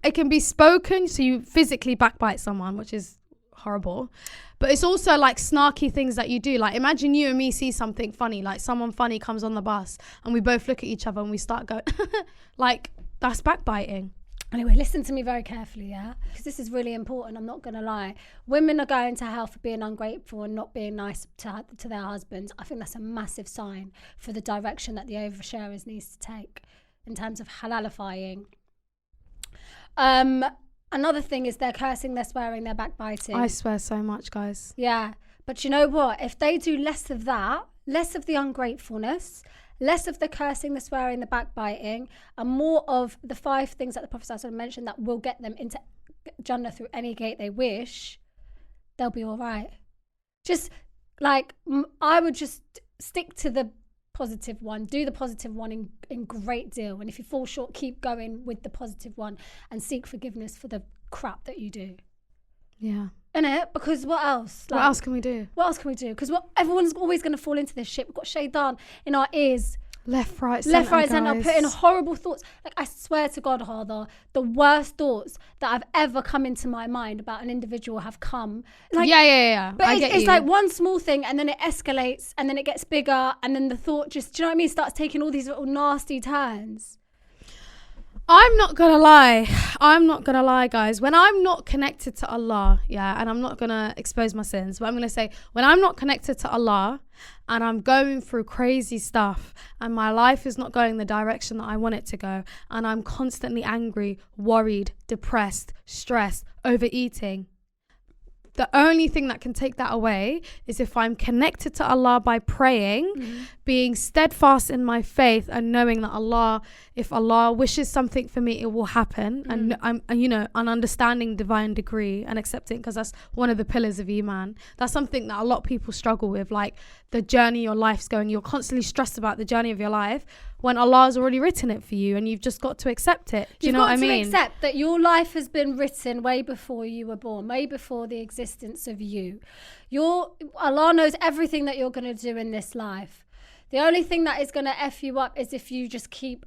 Speaker 2: it can be spoken, so you physically backbite someone, which is horrible. But it's also like snarky things that you do. Like imagine you and me see something funny, like someone funny comes on the bus, and we both look at each other and we start going, like that's backbiting.
Speaker 1: Anyway, listen to me very carefully, yeah? Because this is really important, I'm not going to lie. Women are going to hell for being ungrateful and not being nice to their husbands. I think that's a massive sign for the direction that the oversharers needs to take in terms of halalifying. Another thing is they're cursing, they're swearing, they're backbiting.
Speaker 2: I swear so much, guys.
Speaker 1: Yeah, but you know what? If they do less of that, less of the ungratefulness, less of the cursing, the swearing, the backbiting, and more of the 5 things that the Prophet ﷺ mentioned that will get them into Jannah through any gate they wish, they'll be all right. Just like, I would just stick to the positive one, do the positive one in great deal. And if you fall short, keep going with the positive one and seek forgiveness for the crap that you do.
Speaker 2: Yeah.
Speaker 1: Innit? Because what else?
Speaker 2: What else can we do?
Speaker 1: What else can we do? Because everyone's always going to fall into this shit. We've got shaitan in our ears.
Speaker 2: Left, right, centre,
Speaker 1: putting horrible thoughts. Like, I swear to God, Harder, the worst thoughts that have ever come into my mind about an individual have come. Like,
Speaker 2: yeah.
Speaker 1: But it's like one small thing, and then it escalates, and then it gets bigger, and then the thought just, do you know what I mean, starts taking all these little nasty turns.
Speaker 2: I'm not gonna lie, guys. When I'm not connected to Allah, and I'm not gonna expose my sins, but I'm gonna say, when I'm not connected to Allah and I'm going through crazy stuff and my life is not going the direction that I want it to go, and I'm constantly angry, worried, depressed, stressed, overeating, the only thing that can take that away is if I'm connected to Allah by praying, being steadfast in my faith, and knowing that if Allah wishes something for me, it will happen. And I'm, an understanding divine degree and accepting, because that's one of the pillars of Iman. That's something that a lot of people struggle with, like the journey your life's going. You're constantly stressed about the journey of your life when Allah's already written it for you, and you've just got to accept it. Do you know what I mean?
Speaker 1: You've got to accept that your life has been written way before you were born, way before the existence of you. Allah knows everything that you're going to do in this life. The only thing that is going to F you up is if you just keep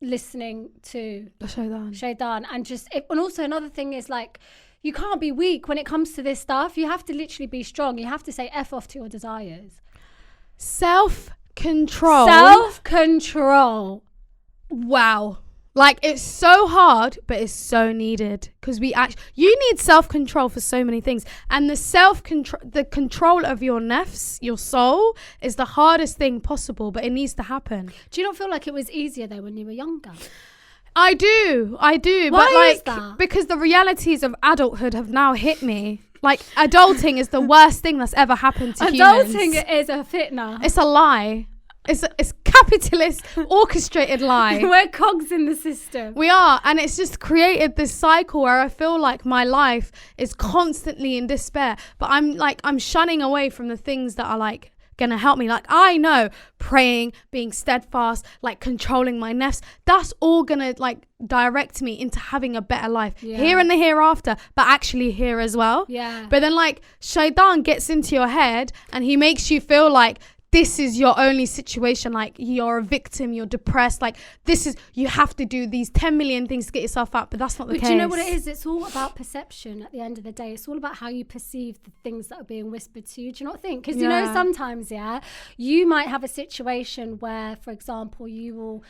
Speaker 1: listening to Shaitan. And also another thing is like, you can't be weak when it comes to this stuff. You have to literally be strong. You have to say F off to your desires. Self-control.
Speaker 2: Wow. Like, it's so hard, but it's so needed, because you need self-control for so many things, and the control of your nafs, your soul, is the hardest thing possible, but it needs to happen.
Speaker 1: Do you not feel like it was easier though when you were younger?
Speaker 2: I do.
Speaker 1: Why
Speaker 2: But like,
Speaker 1: is that?
Speaker 2: because the realities of adulthood have now hit me. Like, adulting is the worst thing that's ever happened to humans.
Speaker 1: Adulting is a fitna.
Speaker 2: It's a lie. It's capitalist, orchestrated lie.
Speaker 1: We're cogs in the system.
Speaker 2: We are, and it's just created this cycle where I feel like my life is constantly in despair. But I'm shunning away from the things that are like gonna help me. Like, I know praying, being steadfast, like controlling my nafs, that's all gonna like direct me into having a better life here and the hereafter, but actually here as well.
Speaker 1: Yeah.
Speaker 2: But then like Shaitan gets into your head and he makes you feel like this is your only situation, like you're a victim, you're depressed, like you have to do these 10 million things to get yourself out, but that's not the case.
Speaker 1: But do you know what it is? It's all about perception at the end of the day. It's all about how you perceive the things that are being whispered to you. Do you not think? Because you know, sometimes, you might have a situation where, for example, you'll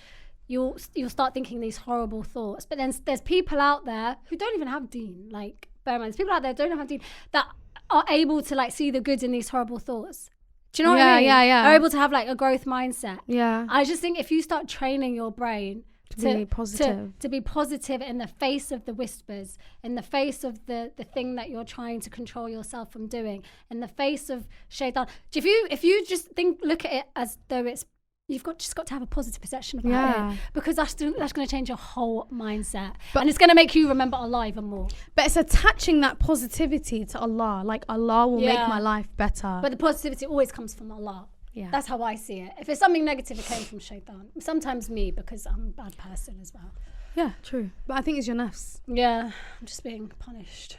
Speaker 1: start thinking these horrible thoughts, but then there's people out there who don't even have deen. Like, bear in mind, there's people out there who don't have deen that are able to like see the good in these horrible thoughts. Do you know what I mean?
Speaker 2: Yeah.
Speaker 1: Are able to have like a growth mindset.
Speaker 2: Yeah.
Speaker 1: I just think if you start training your brain
Speaker 2: to be positive,
Speaker 1: to be positive in the face of the whispers, in the face of the thing that you're trying to control yourself from doing, in the face of Shaitan. If you just look at it as though it's, you've just got to have a positive perception about it, because that's going to change your whole mindset, and it's going to make you remember Allah even more.
Speaker 2: But it's attaching that positivity to Allah. Like, Allah will make my life better.
Speaker 1: But the positivity always comes from Allah. Yeah, that's how I see it. If it's something negative, it came from Shaitan. Sometimes me, because I'm a bad person as well.
Speaker 2: Yeah, true. But I think it's your nafs.
Speaker 1: Yeah, I'm just being punished.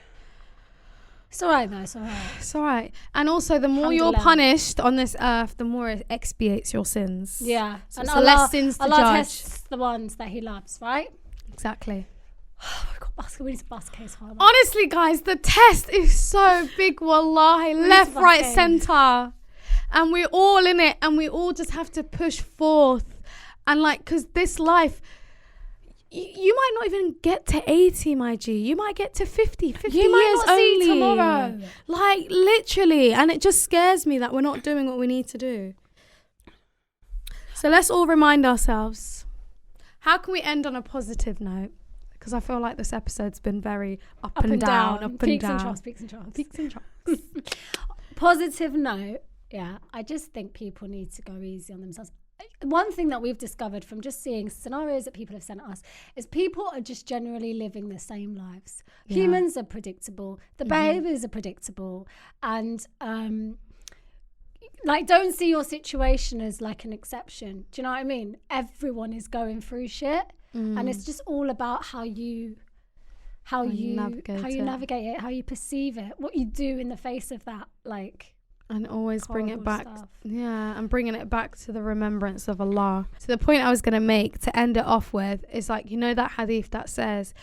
Speaker 1: It's all right, though. It's all right.
Speaker 2: It's all right. And also, the more you're punished on this earth, the more it expiates your sins.
Speaker 1: Yeah.
Speaker 2: So and Allah, less sins to
Speaker 1: Allah
Speaker 2: judge.
Speaker 1: tests the ones that He loves, right?
Speaker 2: Exactly.
Speaker 1: Oh my God, we need to bust case hard.
Speaker 2: Honestly, guys, the test is so big. Wallahi, left, right, centre. And we're all in it, and we all just have to push forth. And like, because this life, you might not even get to 80, my G. You might get to 50
Speaker 1: you
Speaker 2: years
Speaker 1: might not
Speaker 2: only.
Speaker 1: See tomorrow.
Speaker 2: Like, literally. And it just scares me that we're not doing what we need to do. So let's all remind ourselves, how can we end on a positive note? Because I feel like this episode's been very up and down, up and
Speaker 1: peaks
Speaker 2: down.
Speaker 1: And troughs, peaks and troughs.
Speaker 2: Peaks and troughs.
Speaker 1: Positive note, I just think people need to go easy on themselves. One thing that we've discovered from just seeing scenarios that people have sent us is people are just generally living the same lives. Humans are predictable. The behaviors are predictable. And like, don't see your situation as like an exception. Do you know what I mean? Everyone is going through shit. And it's just all about how you navigate it, how you perceive it, what you do in the face of that, like.
Speaker 2: And always bring it back.
Speaker 1: Stuff.
Speaker 2: Yeah, and bringing it back to the remembrance of Allah. So the point I was going to make to end it off with is, like, you know that hadith that says,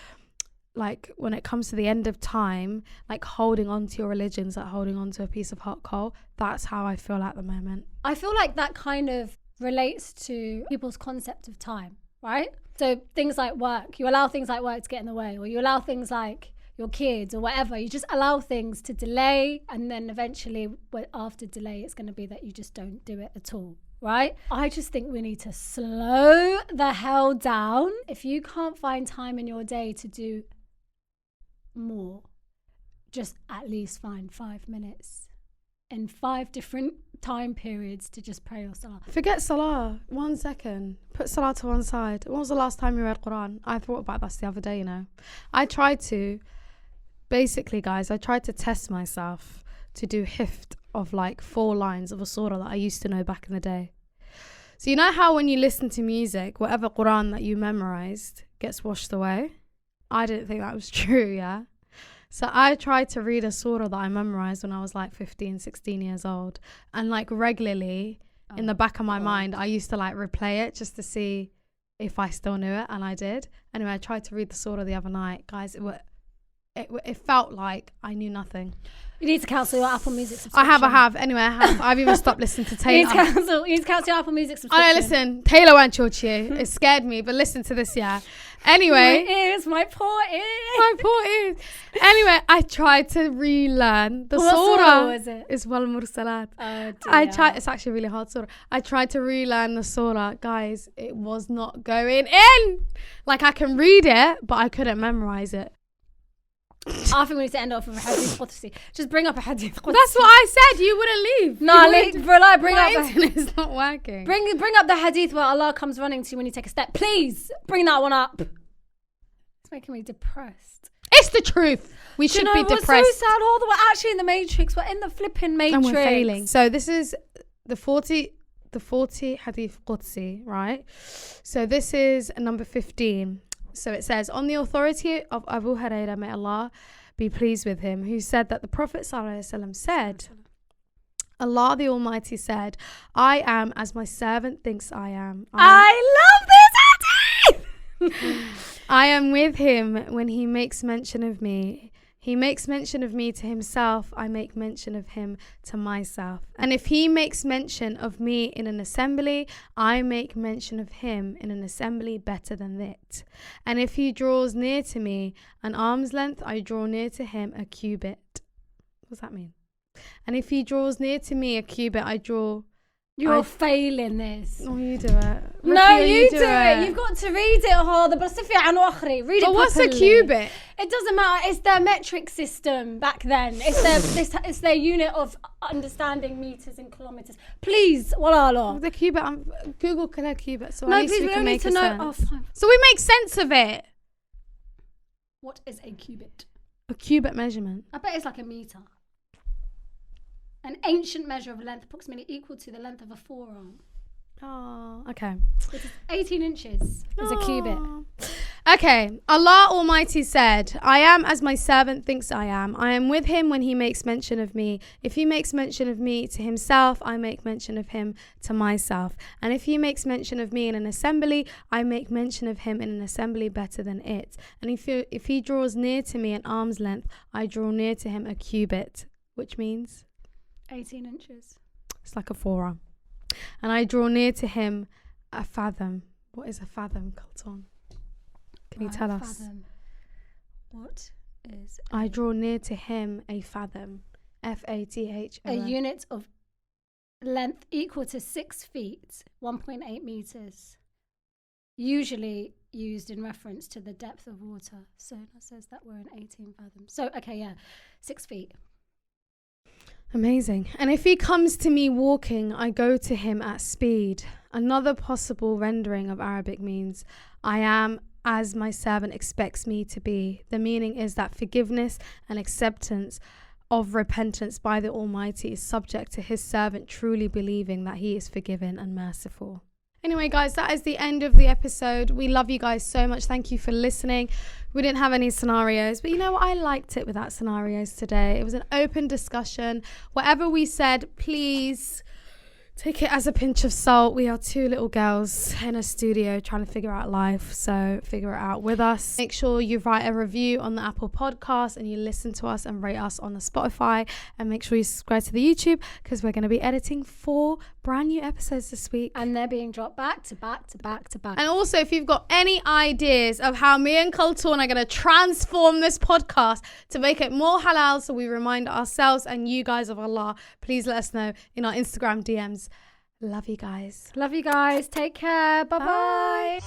Speaker 2: like, when it comes to the end of time, like, holding on to your religion's like holding on to a piece of hot coal. That's how I feel at the moment. I
Speaker 1: feel like that kind of relates to people's concept of time, right? So things like work, you allow things like work to get in the way, or you allow things like your kids or whatever. You just allow things to delay, and then eventually after delay, it's going to be that you just don't do it at all, right? I just think we need to slow the hell down. If you can't find time in your day to do more, just at least find 5 minutes in 5 different time periods to just pray your salah.
Speaker 2: Forget salah. 1 second. Put salah to one side. When was the last time you read Quran? I thought about this the other day, you know. Basically, guys, I tried to test myself to do hifd of like 4 lines of a surah that I used to know back in the day. So you know how when you listen to music, whatever Quran that you memorized gets washed away? I didn't think that was true, yeah? So I tried to read a surah that I memorized when I was like 15, 16 years old, and like regularly in the back of my mind, I used to like replay it just to see if I still knew it, and I did. Anyway, I tried to read the surah the other night, guys. It felt like I knew nothing.
Speaker 1: You need to cancel your Apple Music subscription.
Speaker 2: I have. Anyway, I have. I've even stopped listening to Taylor.
Speaker 1: You need to cancel your Apple Music subscription.
Speaker 2: I know, listen, Taylor won't talk to you. It scared me, but listen to this, yeah. Anyway.
Speaker 1: My poor ears.
Speaker 2: My poor ears. Anyway, I tried to relearn the
Speaker 1: What surah was it?
Speaker 2: It's Wal Mursalat.
Speaker 1: Oh, dear.
Speaker 2: It's actually a really hard surah. I tried to relearn the surah. Guys, it was not going in. Like, I can read it, but I couldn't memorize it.
Speaker 1: I think we need to end off with a hadith qudsi. Just bring up a hadith qudsi.
Speaker 2: That's what I said. You wouldn't leave.
Speaker 1: No, bring
Speaker 2: My
Speaker 1: up
Speaker 2: internet's not working.
Speaker 1: Bring up the hadith where Allah comes running to you when you take a step. Please bring that one up. It's making me depressed.
Speaker 2: It's the truth. We should be depressed.
Speaker 1: We're so sad. We're actually in the Matrix. We're in the flipping Matrix.
Speaker 2: And we're failing. So this is the 40 hadith qudsi, right? So this is number 15. So it says, on the authority of Abu Hurairah, may Allah be pleased with him, who said that the Prophet ﷺ said, Allah the Almighty said, I am as my servant thinks I am.
Speaker 1: I love this hadith!
Speaker 2: I am with him when he makes mention of me. He makes mention of me to himself, I make mention of him to myself. And if he makes mention of me in an assembly, I make mention of him in an assembly better than it. And if he draws near to me an arm's length, I draw near to him a cubit. What does that mean? And if he draws near to me a cubit, I draw...
Speaker 1: You're failing this.
Speaker 2: Oh, you do it.
Speaker 1: No, you do it. You've got to read it hard. Read it properly.
Speaker 2: But what's a cubit?
Speaker 1: It doesn't matter. It's their metric system back then. It's their unit of understanding meters and kilometers. Please, wallah.
Speaker 2: The cubit. Google color cubit. So
Speaker 1: no,
Speaker 2: at least
Speaker 1: please,
Speaker 2: we can
Speaker 1: need
Speaker 2: make
Speaker 1: to
Speaker 2: a
Speaker 1: know.
Speaker 2: sense.
Speaker 1: Oh, fine.
Speaker 2: So we make sense of it.
Speaker 1: What is a cubit?
Speaker 2: A cubit measurement.
Speaker 1: I bet it's like a meter. An ancient measure of length approximately equal to the length of a forearm.
Speaker 2: Oh, okay.
Speaker 1: Which is 18 inches is a cubit.
Speaker 2: Okay. Allah Almighty said, I am as my servant thinks I am. I am with him when he makes mention of me. If he makes mention of me to himself, I make mention of him to myself. And if he makes mention of me in an assembly, I make mention of him in an assembly better than it. And if he draws near to me an arm's length, I draw near to him a cubit, which means
Speaker 1: 18 inches.
Speaker 2: It's like a forearm. And I draw near to him a fathom. What is a fathom, Colton? Can you tell us?
Speaker 1: Fathom. What is
Speaker 2: I draw near to him a fathom. Fathom.
Speaker 1: A unit of length equal to 6 feet, 1.8 meters. Usually used in reference to the depth of water. So that says that we're in 18 fathoms. So, okay, yeah, 6 feet.
Speaker 2: Amazing. And if he comes to me walking, I go to him at speed. Another possible rendering of Arabic means, I am as my servant expects me to be. The meaning is that forgiveness and acceptance of repentance by the Almighty is subject to his servant truly believing that he is forgiven and merciful. Anyway, guys, that is the end of the episode. We love you guys so much. Thank you for listening. We didn't have any scenarios, but you know what? I liked it without scenarios today. It was an open discussion. Whatever we said, please take it as a pinch of salt. We are two little girls in a studio trying to figure out life, so figure it out with us. Make sure you write a review on the Apple Podcast and you listen to us and rate us on the Spotify, and make sure you subscribe to the YouTube because we're going to be editing 4 brand new episodes this week.
Speaker 1: And they're being dropped back to back to back to back.
Speaker 2: And also, if you've got any ideas of how me and Colton are going to transform this podcast to make it more halal so we remind ourselves and you guys of Allah, please let us know in our Instagram DMs. Love you guys.
Speaker 1: Love you guys. Take care. Bye-bye.